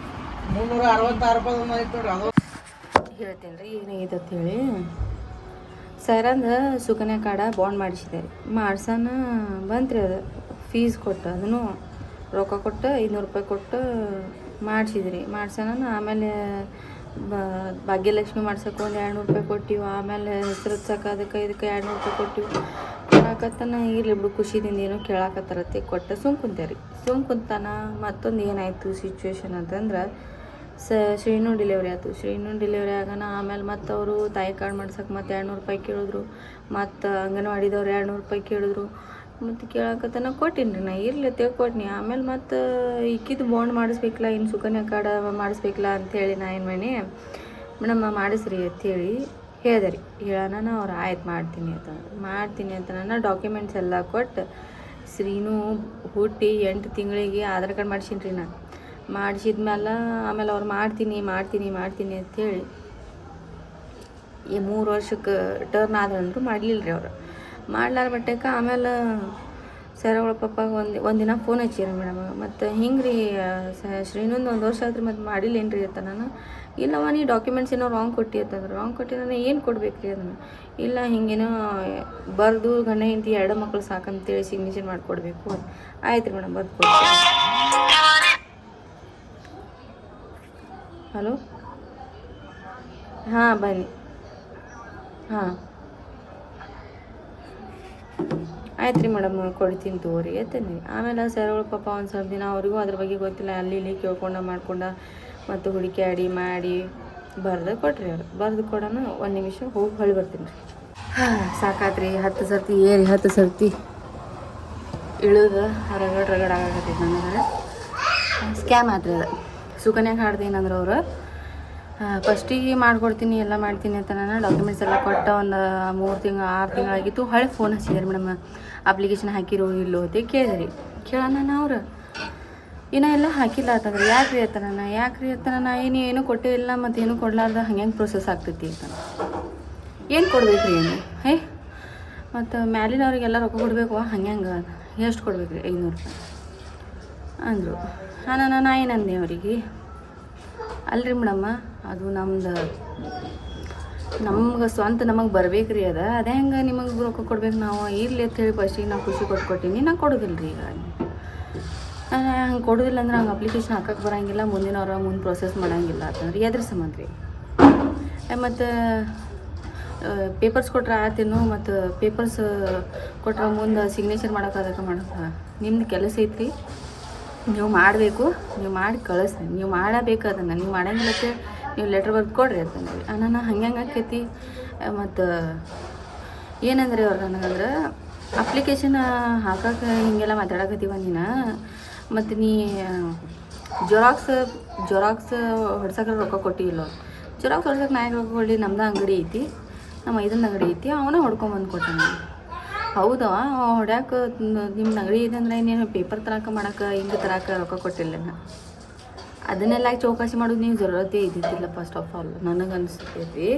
366 ರೂಪಾಯಿ ಐತೆ ನೋಡ್ರಿ. ಅದು ಹೇಳ್ತೀನಿ ರೀ ಏನಾಗೈತೆ ಅಂತೇಳಿ. ಸರಂದ ಸುಕನ್ಯಾ ಕಾರ್ಡ ಬಾಂಡ್ ಮಾಡಿಸಿದೆ ರೀ. ಮಾಡ್ಸೋಣ ಬಂತ್ರಿ, ಅದು ಫೀಸ್ ಕೊಟ್ಟು ಅದನ್ನು ರೊಕ್ಕ ಕೊಟ್ಟು 500 ರೂಪಾಯಿ ಕೊಟ್ಟು ಮಾಡಿಸಿದ್ರಿ. ಮಾಡ್ಸೋಣ ಆಮೇಲೆ ಭಾಗ್ಯಲಕ್ಷ್ಮಿ ಮಾಡ್ಸೋಕೆ ಒಂದು 200 ರೂಪಾಯಿ ಕೊಟ್ಟಿವಿ. ಆಮೇಲೆ ಹೆಸ್ರು ಹಚ್ಚಕ್ಕೆ ಅದಕ್ಕೆ ಇದಕ್ಕೆ 200 ರೂಪಾಯಿ ಕೊಟ್ಟಿವಿ. ಕೊಡಾಕತ್ತಾನ ಇರಲಿ ಬಿಡು ಖುಷಿದಿಂದ ಏನೋ ಕೇಳಾಕತ್ತಾರತ್ತೆ ಕೊಟ್ಟು ಸುಮ್ ಕುಂತೇರಿ. ಸುಮ್ ಕುಂತಾನ. ಮತ್ತೊಂದು ಏನಾಯಿತು ಸಿಚುವೇಶನ್ ಅಂತಂದ್ರೆ ಶ್ರೀನು ಡೆಲಿವರಿ ಆಯ್ತು. ಶ್ರೀನು ಡೆಲಿವರಿ ಆಗೋಣ ಆಮೇಲೆ ಮತ್ತು ಅವರು ತಾಯಿ ಕಾರ್ಡ್ ಮಾಡ್ಸೋಕೆ ಮತ್ತು 200 ರೂಪಾಯಿ ಕೇಳಿದ್ರು. ಮತ್ತು ಅಂಗನವಾಡಿದವ್ರು 200 ರೂಪಾಯಿ ಕೇಳಿದ್ರು. ಮತ್ತು ಕೇಳಾಕತ್ತಾನ ಕೊಟ್ಟಿನಿ ರೀ. ನಾ ಇರಲಿ ಕೊಟ್ಟಿನಿ. ಆಮೇಲೆ ಮತ್ತು ಇಕ್ಕಿದ್ದು ಬಾಂಡ್ ಮಾಡಿಸ್ಬೇಕಲ್ಲ, ಇನ್ನು ಸುಕನ್ಯಾ ಕಾರ್ಡ ಮಾಡಿಸ್ಬೇಕಲ್ಲ ಅಂಥೇಳಿ ನಾ ಏನು ಮಾಡಿ ಮೇಡಮ್ ಮಾಡಿಸ್ರಿ ಅಂಥೇಳಿ ಹೇಳಿದೆ ರೀ. ಹೇಳೋಣ ಅವ್ರು ಆಯ್ತು ಮಾಡ್ತೀನಿ ಅಂತ ನಾನು ಡಾಕ್ಯುಮೆಂಟ್ಸ್ ಎಲ್ಲ ಕೊಟ್ಟು ಶ್ರೀನು ಹುಟ್ಟಿ 8 ತಿಂಗಳಿಗೆ ಆಧಾರ್ ಕಾರ್ಡ್ ಮಾಡ್ಸೀನಿ ರೀ. ನಾನು ಮಾಡಿಸಿದ್ಮೇಲೆ ಆಮೇಲೆ ಅವ್ರು ಮಾಡ್ತೀನಿ ಅಂಥೇಳಿ 3 ವರ್ಷಕ್ಕೆ ಟರ್ನ್ ಆದ್ರಂದ್ರು ಮಾಡಲಿಲ್ಲ ರೀ. ಅವರು ಮಾಡ್ಲಾರ ಮಟ್ಟಕ್ಕೆ ಆಮೇಲೆ ಸರಗಳ ಪಪ್ಪಾಗ ಒಂದಿನ ಫೋನ್ ಹಚ್ಚಿರಿ ಮೇಡಮ್. ಮತ್ತು ಹಿಂಗೆ ರೀ ಶ್ರೀನೊಂದು 1 ವರ್ಷ ಆದ್ರಿ ಮತ್ತು ಮಾಡಿಲ್ಲೇನು ರೀ ಅಂತ. ನಾನು ಇಲ್ಲವ ನೀ ಡಾಕ್ಯುಮೆಂಟ್ಸ್ ಏನೋ ರಾಂಗ್ ಕೊಟ್ಟಿ ಅಂತಂದ್ರೆ ರಾಂಗ್ ಕೊಟ್ಟಿ ನಾನು ಏನು ಕೊಡ್ಬೇಕು ರೀ ಅದನ್ನು. ಇಲ್ಲ ಹಿಂಗೇನೋ ಬರೆದು ಗಂಡ ಹೆಂಡತಿ 2 ಮಕ್ಕಳು ಸಾಕಂತೇಳಿ ಸಿಗ್ನೇಚರ್ ಮಾಡಿಕೊಡ್ಬೇಕು. ಆಯ್ತು ರೀ ಮೇಡಮ್, ಬರ್ದು ಕೊಡ್ತೀನಿ. ಹಲೋ, ಹಾಂ ಬನ್ನಿ, ಹಾಂ ಆಯ್ತು ರೀ ಮೇಡಮ್ ಕೊಡ್ತೀನಿ ತಗೋರಿ ಎತ್ತೇನೆ. ಆಮೇಲೆ ಸರಗಳು ಪಾಪ ಒಂದು ಸ್ವಲ್ಪ ದಿನ ಅವ್ರಿಗೂ ಅದ್ರ ಬಗ್ಗೆ ಗೊತ್ತಿಲ್ಲ, ಅಲ್ಲಿ ಇಲ್ಲಿ ಕೇಳ್ಕೊಂಡು ಮತ್ತು ಹುಡುಕಾಡಿ ಮಾಡಿ ಬರೆದು ಕೊಟ್ರಿ. ಅವ್ರು ಬರೆದು ಕೊಡೋಣ 1 ನಿಮಿಷ ಹೋಗಿ ಹೊಳ್ಳಿ ಬರ್ತೀನಿ ರೀ. ಸಾಕಾತ್ರಿ 10 ಸರ್ತಿ ಏರಿ 10 ಸರ್ತಿ ಇಳಿದು ರಗಡ್ ಆಗಕತ್ತೈತೆ ನನಗೆ. ಸ್ಕ್ಯಾಮ್ ಆತ್ರಿ ಅದು. ಸುಕನ್ಯಾ ಕಾರ್ಡ್ದು ಏನಂದ್ರೆ ಅವರು ಫಸ್ಟಿಗೆ ಮಾಡ್ಕೊಡ್ತೀನಿ ಎಲ್ಲ ಮಾಡ್ತೀನಿ ಅಂತ ನಾನು ಡಾಕ್ಯುಮೆಂಟ್ಸ್ ಎಲ್ಲ ಕೊಟ್ಟ ಒಂದು 3 ತಿಂಗಳು 6 ತಿಂಗಳಾಗಿತ್ತು. ಹೊಳೆ ಫೋನ್ ಹಚ್ಚಿದಾರೆ ಮೇಡಮ್, ಅಪ್ಲಿಕೇಶನ್ ಹಾಕಿರೋ ಇಲ್ಲೋ ಅಂತ ಕೇಳಿದ್ರಿ. ಕೇಳೋಣ ಅವ್ರು ಇನ್ನೂ ಎಲ್ಲ ಹಾಕಿಲ್ಲ ಅಂತಂದ್ರೆ ಯಾಕ್ರಿ ಅಂತ ನಾನು ಏನೂ ಕೊಟ್ಟೇ ಇಲ್ಲ ಮತ್ತು ಏನೂ ಕೊಡಲಾರ್ದ ಹಂಗೆ ಪ್ರೊಸೆಸ್ ಆಗ್ತೈತಿ ಅಂತ. ಏನು ಕೊಡ್ಬೇಕು ರೀ ಏನು ಮತ್ತು ಮ್ಯಾಲಿನವ್ರಿಗೆಲ್ಲ ರೊಕ್ಕ ಕೊಡಬೇಕು. ಹಂಗೆ ಎಷ್ಟು ಕೊಡ್ಬೇಕು ರೀ? 500 ರೂಪಾಯಿ ಅಂದರು. ನಾ ಏನಂದೆ ಅವರಿಗೆ, ಅಲ್ರಿ ಮೇಡಮ್ಮ ಅದು ನಮ್ಗೆ ಸ್ವಂತ ನಮಗೆ ಬರ್ಬೇಕು ರೀ ಅದೇ ಹೆಂಗೆ ನಿಮಗೆ ರೊಕ್ಕ ಕೊಡ್ಬೇಕು ನಾವು? ಇರಲಿ ಅಂತ ಹೇಳಿ ಫಸ್ಟಿಗೆ ನಾವು ಖುಷಿ ಕೊಟ್ಟಿನಿ. ನಾನು ಕೊಡೋದಿಲ್ಲ ರೀ. ಈಗ ನಾನು ಹಂಗೆ ಕೊಡೋದಿಲ್ಲ ಅಂದ್ರೆ ಹಂಗೆ ಅಪ್ಲಿಕೇಶನ್ ಹಾಕಕ್ಕೆ ಬರೋಂಗಿಲ್ಲ, ಮುಂದೆ ಪ್ರೊಸೆಸ್ ಮಾಡೋಂಗಿಲ್ಲ ಅಂತಂದ್ರೆ ಎದ್ರ ಸಂಬಂಧ ರೀ? ಮತ್ತು ಪೇಪರ್ಸ್ ಕೊಟ್ರೆ ಆತೇನು? ಮತ್ತು ಪೇಪರ್ಸ್ ಕೊಟ್ರೆ ಮುಂದೆ ಸಿಗ್ನೇಚರ್ ಮಾಡೋಕೆ ನಿಮ್ದು ಕೆಲಸ ಐತ್ರಿ. ನೀವು ಮಾಡಬೇಕು, ನೀವು ಮಾಡಿ ಕಳಿಸ್ರಿ. ನೀವು ಮಾಡಬೇಕು ಅದನ್ನು, ನೀವು ಮಾಡೋಂಗಿಲ್ಲಕ್ಕೆ ನೀವು ಲೆಟ್ರ್ ಬರ್ದು ಕೊಡ್ರಿ ಅಂತಂದ್ರಿ. ನಾನು ಹಂಗೆ ಆಕೈತಿ. ಮತ್ತು ಏನಂದ್ರೆ ಅವ್ರು ನನಗಂದ್ರೆ ಅಪ್ಲಿಕೇಶನ್ ಹಾಕಕ್ಕೆ ಹೀಗೆಲ್ಲ ಮಾತಾಡಕತ್ತೀವ ನೀನು, ಮತ್ತು ನೀ ಜೊರಾಕ್ಸ್ ಹೊಡ್ಸಕ್ಕೆ ರೊಕ್ಕ ಕೊಟ್ಟಿಲ್ಲ. ಜೊರಾಕ್ಸ್ ಹೊಡ್ಸಕ್ಕೆ ನಾ ರೊಕ್ಕ ಕೊಡಲಿ? ನಮ್ದು ಅಂಗಡಿ ಐತಿ, ನಮ್ಮ ಇದೊಂದು ಅಂಗಡಿ ಐತಿ, ಅವನ ಹೊಡ್ಕೊಂಬಂದು ಕೊಟ್ಟ. ಹೌದಾ ಹೊಡ್ಯಾಕೆ ನಿಮ್ದು ಅಂಗಡಿ ಇದೆ ಅಂದ್ರೆ ಇನ್ನೇನು ಪೇಪರ್ ಮಾಡೋಕೆ ಹಿಂಗೆ ರೊಕ್ಕ ಕೊಟ್ಟಿಲ್ಲ. ಅದನ್ನೆಲ್ಲ ಚೌಕಾಸಿ ಮಾಡೋದು ನೀವು ಜರೂರತೆ ಇದ್ದಿದ್ದಿಲ್ಲ ಫಸ್ಟ್ ಆಫ್ ಆಲ್ ನನಗೆ ಅನಿಸ್ತೈತಿ.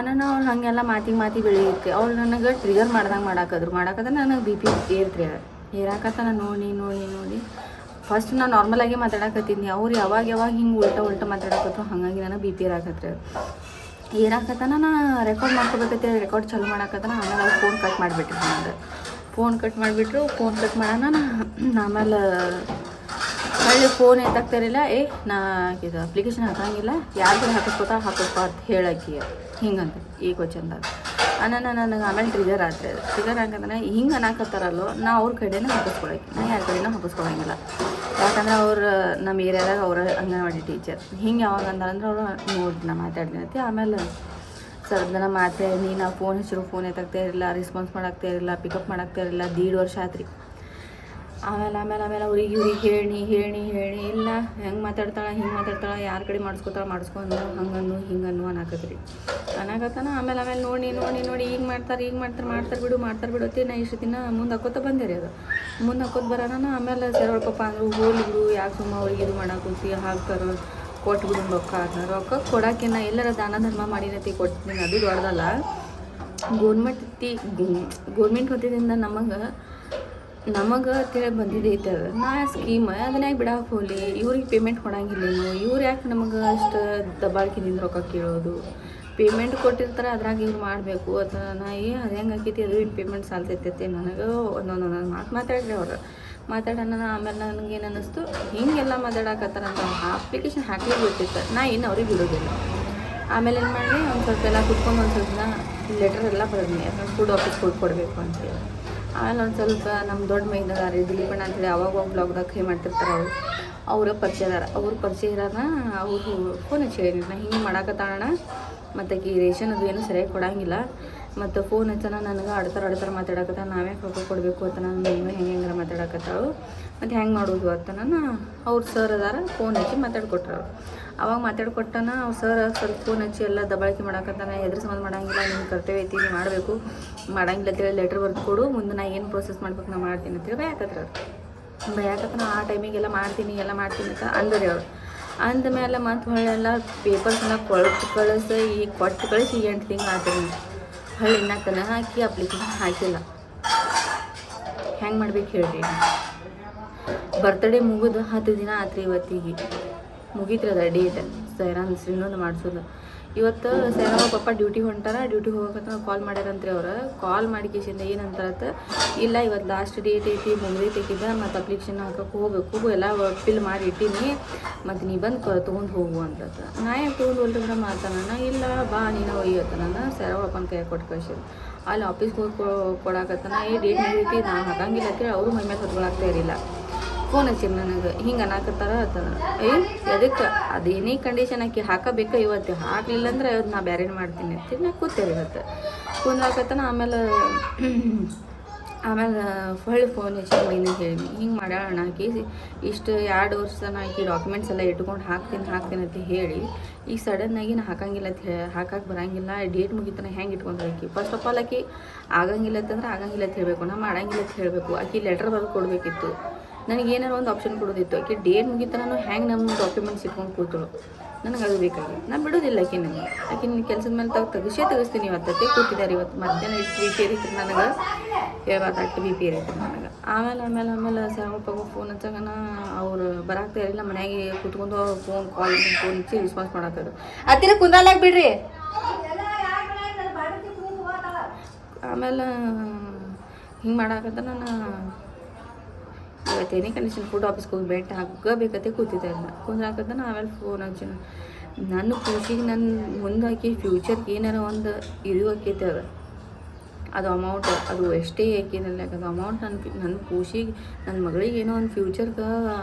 ನಾನು ಅವ್ರು ಹಾಗೆಲ್ಲ ಮಾತಿ ಬೆಳೆಯುತ್ತೆ. ಅವ್ರು ನನಗೆ ಟ್ರಿಗರ್ ಮಾಡಾಕಂದ್ರೆ ನನಗೆ BP ಏರ್ತ್ರಿ. ಏರಾಕತ್ತ ನಾನು ನೋಡಿ ಫಸ್ಟ್ ನಾನು ನಾರ್ಮಲಾಗಿ ಮಾತಾಡಕತ್ತೀನಿ. ಅವ್ರು ಯಾವಾಗ ಹಿಂಗೆ ಉಲ್ಟಾ ಮಾತಾಡಕತ್ರು, ಹಾಗಾಗಿ ನನಗೆ BP ಏರಾಕತ್ರಿ. ಏರಾಕತ್ತಾನ ನಾ ರೆಕಾರ್ಡ್ ಮಾಡ್ಕೋಬೇಕೈತೆ. ರೆಕಾರ್ಡ್ ಚಾಲು ಮಾಡಾಕತ್ತಾನ. ಆಮೇಲೆ ಅವ್ರು ಫೋನ್ ಕಟ್ ಮಾಡಿಬಿಟ್ರು. ಫೋನ್ ಕಟ್ ಮಾಡೋಣ. ಆಮೇಲೆ ಹೊಳ್ಳಿ ಫೋನ್ ಎತ್ತಾಗ್ತಾರಿಲ್ಲ. ನಾ ಇದು ಅಪ್ಲಿಕೇಶನ್ ಹಾಕಂಗಿಲ್ಲ, ಯಾರು ಕೂಡ ಹಾಕಿಸ್ಕೋ ಅಂತ ಹೇಳಕ್ಕೆ ಹಿಂಗಂತ ಈ ಕ್ವಶನ್ದಾಗ ನನಗೆ ಆಮೇಲೆ ಟ್ರಿಗರ್ ಆಗ್ತದೆ. ಟ್ರಿಗರ್ ಹಾಕಂದ್ರೆ ಹಿಂಗೆ ಅನ್ನಕತ್ತಾರಲ್ಲೋ, ನಾ ಅವ್ರ ಕಡೆನೇ ಹಾಕಿಸ್ಕೊಳಕ್ಕೆ, ನಾ ಯಾರ ಕಡೆನೂ ಹಾಕಿಸ್ಕೊಳಂಗಿಲ್ಲ. ಯಾಕಂದ್ರೆ ಅವ್ರು ನಮ್ಮ ಏರಿಯಾದಾಗ ಅವ್ರ ಅಂಗನವಾಡಿ ಟೀಚರ್. ಹಿಂಗೆ ಯಾವಾಗ ಅಂದಾರಂದ್ರೆ ಅವರು ನೋಡಿ ನಾ ಮಾತಾಡ್ತೀನಿ. ಆಮೇಲೆ ಸ್ವಲ್ಪ ಜನ ಮಾತಾಡಿ ನಾ ಫೋನ್ ಹಚ್ಚಿರು ಫೋನ್ ಎತ್ತಾಗ್ತಾ ಇರಲಿಲ್ಲ, ರೆಸ್ಪಾನ್ಸ್ ಮಾಡಾಕ್ತಾ ಇರಲಿಲ್ಲ, ಪಿಕಪ್ ಮಾಡಾಕ್ತಾ ಇರಲಿಲ್ಲ. 1.5 ವರ್ಷ ಆತ್ರಿ. ಆಮೇಲೆ ಅವ್ರಿಗೆ ಇವ್ರಿಗೆ ಹೇಳಿ ಇಲ್ಲ ಹೆಂಗೆ ಮಾತಾಡ್ತಾಳೆ ಹಿಂಗೆ ಮಾತಾಡ್ತಾಳೆ ಯಾರ ಕಡೆ ಮಾಡಿಸ್ಕೊಂಡು ಹಂಗನ್ನು ಹಿಂಗನ್ನು ಅನ್ನಕತ್ತಾನ. ಆಮೇಲೆ ನೋಡಿ ಈಗ ಮಾಡ್ತಾರೆ ಬಿಡು ಅತ್ತೆ. ನಾ ಇಷ್ಟು ದಿನ ಮುಂದೆ ಹಾಕೋತ ಬಂದೆ ರೀ. ಅದು ಮುಂದೆ ಹಾಕೋತ ಬರೋಣ. ಆಮೇಲೆ ಸರ್ ಪಾಪ ಅಂದರು ಹೋಲಿ ಬಿಡು, ಯಾಕೆ ಸುಮ್ಮ ಅವ್ರಿಗೆ ಇದು ಮಾಡಾಕುಂತಿ, ಹಾಕ್ತಾರೆ ಕೊಟ್ಟು ಬಿಡು ರೊಕ್ಕ ಕೊಡೋಕಿನ್ನ ಎಲ್ಲರ ದಾನ ಧರ್ಮ ಮಾಡಿನತಿ ಕೊಡ್ತೀನಿ. ಅದು ದೊಡ್ಡದಲ್ಲ. ಗೋರ್ಮೆಂಟ್ ಹೊತ್ತಿದಿಂದ ನಮಗೆ ತಿಳಿ ಬಂದಿದ್ದೈತೆ ಅದು ನಾ ಸ್ಕೀಮ್ ಅದನ್ನಾಗ ಬಿಡಕ್ಕೆ ಹೋಗಲಿ. ಇವ್ರಿಗೆ ಪೇಮೆಂಟ್ ಕೊಡಂಗಿಲ್ಲೇನು, ಇವ್ರು ಯಾಕೆ ನಮಗೆ ಅಷ್ಟು ದಬ್ಬಾಳ್ಕಿದಿಂದ ರೊಕ್ಕ ಕೇಳೋದು. ಪೇಮೆಂಟ್ ಕೊಟ್ಟಿರ್ತಾರೆ, ಅದ್ರಾಗ ಇವ್ರು ಮಾಡಬೇಕು ಅಥವಾ ನಾ ಅದು ಹೆಂಗೆ ಹಾಕೈತಿ ಅದು ಪೇಮೆಂಟ್ ಸಾಲ್ತೈತೈತಿ. ನನಗೆ ಒಂದೊಂದು ಮಾತಾಡ್ರಿ ಅವ್ರು ಮಾತಾಡೋಣ. ಆಮೇಲೆ ನನಗೇನು ಅನ್ನಿಸ್ತು, ಹಿಂಗೆಲ್ಲ ಮಾತಾಡಕತ್ತಾರಂತ ಅಪ್ಲಿಕೇಶನ್ ಹಾಕ್ಲಿಕ್ಕೆ ಬಿಟ್ಟಿತ್ತು. ನಾ ಏನು ಅವ್ರಿಗೆ ಬಿಡೋದಿಲ್ಲ. ಆಮೇಲೆ ಏನು ಮಾಡಿ ಒಂದು ಸ್ವಲ್ಪ ಎಲ್ಲ ಕುತ್ಕೊಂಡು ಒಂದು ಸ್ವಲ್ಪ ದಿನ ಲೆಟರ್ ಎಲ್ಲ ಬರೆದ್ನಿ ಫುಡ್ ಆಫೀಸ್ ಕೊಡಬೇಕು ಅಂತೇಳಿ. ಆಮೇಲೆ ಒಂದು ಸ್ವಲ್ಪ ನಮ್ಮ ದೊಡ್ಡ ಮೈದಾರ ದಿಲೀಪಣ್ಣ ಅಂತೇಳಿ ಅವಾಗ ಬ್ಲಾಗ್ದಾಗ ಕೈ ಮಾಡ್ತಿರ್ತಾರೆ. ಅವ್ರ ಪರಿಚಯ ಇರೋಣ. ಅವರು ಫೋನ್ ಹಚ್ಚಿ ಹೇಳಿದ್ರು, ನಾ ಹಿಂಗೆ ಮಾಡಾಕತ್ತಾಳಣ ಮತ್ತು ಈ ರೇಷನ್ ಅದು ಏನೂ ಸರಿಯಾಗಿ ಕೊಡೋಂಗಿಲ್ಲ. ಮತ್ತು ಫೋನ್ ಹಚ್ಚನ ನನಗೆ ಆಡ್ತಾರೆ ಮಾತಾಡಕತ್ತ, ನಾವೇ ರೊಕ್ಕ ಕೊಡಬೇಕು ಅಂತ ನಾನು ಹೆಂಗಾರ ಮಾತಾಡಕತ್ತಾಳು ಮತ್ತು ಹೆಂಗೆ ಮಾಡೋದು ಅಂತ ನಾನು ಅವ್ರ ಸರ್ ಅದಾರ ಫೋನ್ ಹಚ್ಚಿ ಮಾತಾಡ್ಕೊಟ್ರು. ಅವಾಗ ಮಾತಾಡ್ಕೊಟ್ಟನ ಅವ್ರು ಸರ್ ಸ್ವಲ್ಪ ಫೋನ್ ಹಚ್ಚಿ ಎಲ್ಲ ದಬ್ಬಾಳಿಕೆ ಮಾಡಾಕತ್ತಾನ. ಎದ್ರ ಸಂಬಂಧ ಮಾಡಂಗಿಲ್ಲ, ನಿನ್ನ ಕರ್ತವ್ಯ ಐತಿ, ನೀವು ಮಾಡಬೇಕು, ಮಾಡಂಗಿಲ್ಲ ಅಂತೇಳಿ ಲೆಟ್ರ್ ಬರೆದು ಕೊಡು, ಮುಂದೆ ನಾ ಏನು ಪ್ರೋಸೆಸ್ ಮಾಡ್ಬೇಕು ನಾ ಮಾಡ್ತೀನಿ ಅಂತೇಳಿ ಭಯಾಕತ್ರ ಆ ಟೈಮಿಗೆಲ್ಲ ಮಾಡ್ತೀನಿ ಅಂತ ಅಂದ್ರಿ ಅವ್ರು. ಅಂದಮೇಲೆ ಮತ್ತು ಹೊಳ್ಳೆಲ್ಲ ಪೇಪರ್ಸ್ನ ಕೊಟ್ಟು ಕಳಿಸಿ 8 ತಿಂಗಳು ಆದ್ರಿ. ಹೊಳ್ಳಿ ಇನ್ನೂ ಹಾಕಿ ಅಪ್ಲಿಕೇಶನ್ ಹಾಕಿಲ್ಲ. ಹೆಂಗೆ ಮಾಡ್ಬೇಕು ಹೇಳ್ರಿ. ಬರ್ತಡೇ ಮುಗಿದು 10 ದಿನ ಆತ್ರಿ. ಇವತ್ತಿಗೆ ಮುಗೀತ್ರಿ ಅದ ಡೇಟ್ ಶ್ರೀನೊಂದು ಮಾಡಿಸೋದು. ಇವತ್ತು ಸೈರಾಮ ಪಪ್ಪ ಡ್ಯೂಟಿಗೆ ಹೋಗಕತ್ತ ಕಾಲ್ ಮಾಡ್ಯಾರಂತ್ರಿ. ಅವ್ರು ಕಾಲ್ ಮಾಡಿ ಕೇಸಿಂದ ಏನಂತಾರತ್ತ, ಇಲ್ಲ ಇವತ್ತು ಲಾಸ್ಟ್ ಡೇಟ್ ಐತಿ, ಮುಗಿದೈತಿದ್ದ ಮತ್ತು ಅಪ್ಲಿಕೇಶನ್ ಹಾಕಕ್ಕೆ ಹೋಗಬೇಕು, ಎಲ್ಲ ಫಿಲ್ ಮಾಡಿ ಇಟ್ಟೀನಿ, ಮತ್ತು ನೀ ಬಂದು ತೊಗೊಂಡು ಹೋಗು ಅಂತತ್ತ. ನಾ ಯಾಕೆ ತೊಗೊಂಡು ಹೋಲ್ರಿ ಮಾತಾಡೋಣ, ಇಲ್ಲ ಬಾ ನೀನು ಒಯ್ಯತ್ತ. ನಾನು ಸೈರಾಮ ಪಪ್ಪನ ಕೈ ಕೊಟ್ಟು ಕಳ್ಸಿದ್ರು. ಅಲ್ಲಿ ಆಫೀಸ್ಗೆ ಹೋಗಿ ಕೊಡಾಕತ್ತಾನ. ಡೇಟ್ ಮುಗಿದೈತಿ, ನಾ ಹಾಕಂಗಿಲ್ಲ ಅಂತೇಳಿ ಅವರು ಮೈ ಮೇಲೆ ಹೊತ್ಕೊಳಕ್ತಾ ಇರಲಿಲ್ಲ. ಫೋನ್ ಹಚ್ಚಿರಿ ನನಗೆ ಹಿಂಗೆ ಅನ್ನಕತ್ತಾರ ಅಂತಂದ್ರೆ ಅದಕ್ಕೆ ಅದೇನೇ ಕಂಡೀಷನ್ ಹಾಕಿ ಹಾಕಬೇಕು. ಇವತ್ತು ಹಾಕಲಿಲ್ಲ ಅಂದ್ರೆ ಇವತ್ತು ನಾ ಬೇರೆ ಮಾಡ್ತೀನಿ ಅಂತೀನಿ. ನಾ ಕೂತೇರಿ ಇವತ್ತು ಕುಂದಾಕತ್ತಾನ. ಆಮೇಲೆ ಹೊಳ್ಳಿ ಫೋನ್ ಹಚ್ಚಿ ಮೈನಿಗೆ ಹೇಳಿ ಹಿಂಗೆ ಮಾಡ್ಯಾಳ ಹಾಕಿ ಇಷ್ಟು 2 ವರ್ಷ ಆಕಿ ಡಾಕ್ಯುಮೆಂಟ್ಸ್ ಎಲ್ಲ ಇಟ್ಕೊಂಡು ಹಾಕ್ತೀನಿ ಅಂತ ಹೇಳಿ ಈಗ ಸಡನ್ನಾಗಿ ನಾ ಹಾಕಂಗಿಲ್ಲ ಅಂತ ಹಾಕಕ್ಕೆ ಬರೋಂಗಿಲ್ಲ. ಡೇಟ್ ಮುಗಿತಾನೆ ಹೆಂಗೆ ಇಟ್ಕೊಂಡ್ರೆ ಆಕಿ ಫಸ್ಟ್ ಆಫ್ ಆಲ್ ಆಕಿ ಆಗಂಗಿಲ್ಲ ಅಂತಂದ್ರೆ ಆಗಂಗಿಲ್ಲ ಅಂತ ಹೇಳಬೇಕು, ನಾ ಮಾಡಂಗಿಲ್ಲ ಅಂತ ಹೇಳಬೇಕು. ಆಕಿ ಲೆಟ್ರ್ ಬರೆದು ಕೊಡಬೇಕಿತ್ತು. ನನಗೆ ಏನಾರು ಒಂದು ಆಪ್ಷನ್ ಕೊಡೋದಿತ್ತು. ಆಕೆ ಡೇಟ್ ಮುಗಿತ ನಾನು ಹೆಂಗೆ ನಮ್ಮ ಡಾಕ್ಯುಮೆಂಟ್ಸ್ ಇಟ್ಕೊಂಡು ಕೂತಳು. ನನಗೆ ಅದು ಬೇಕಾಗಿ ನಾನು ಬಿಡೋದಿಲ್ಲ ಆಕೆ ನಿನ್ನ ಕೆಲಸದ ಮೇಲೆ ತೆಗಿಸ್ತೀನಿ. ಇವತ್ತೇ ಕೂತಿದ್ದಾರೆ. ಇವತ್ತು ಮಧ್ಯಾಹ್ನ ಬಿ ಪಿ ಇರೈತ್ರಿ ನನಗೆ, ಯಾವತ್ತು ಬಿ ಪಿ ಇರೈತ್ರಿ ನನಗೆ. ಆಮೇಲೆ ಸಾವಪ್ಪ ಫೋನ್ ಹಚ್ಚಾಗನ ಅವ್ರು ಬರಾಕ್ತಾ ಇರಲಿಲ್ಲ. ಮನೆಯಾಗೆ ಕೂತ್ಕೊಂಡು ಫೋನ್ ಹಚ್ಚಿ ರೆಸ್ಪಾನ್ಸ್ ಮಾಡಾಕರು. ಹತ್ತಿರ ಕುಂದಾಲಾಗ ಬಿಡ್ರಿ. ಆಮೇಲೆ ಹಿಂಗೆ ಮಾಡಾಕತ್ತ ನಾನು ಇವತ್ತೇನೇ ಕಂಡೀಷನ್ ಫುಡ್ ಆಫೀಸ್ಗೆ ಹೋಗಿ ಭೇಟಿ ಹಾಕಬೇಕತ್ತೆ ಕೂತಿದ್ದೆ. ಕುಂದ್ರಾಕತ್ತಾನ. ಆಮೇಲೆ ಫೋನ್ ಹಚ್ಚಿ ನನ್ನ ಖುಷಿಗೆ ನನ್ನ ಮುಂದೆ ಹಾಕಿ ಫ್ಯೂಚರ್ಗೆ ಏನಾರ ಒಂದು ಇದು ಆಕೈತೆ ಅದು ಅಮೌಂಟ್ ಅದು ಎಷ್ಟೇ ಹಾಕಿನಲ್ಲ ಅದು ಅಮೌಂಟ್ ನನ್ನ ಖುಷಿಗೆ ನನ್ನ ಮಗಳಿಗೆ ಏನೋ ಒಂದು ಫ್ಯೂಚರ್ಗೆ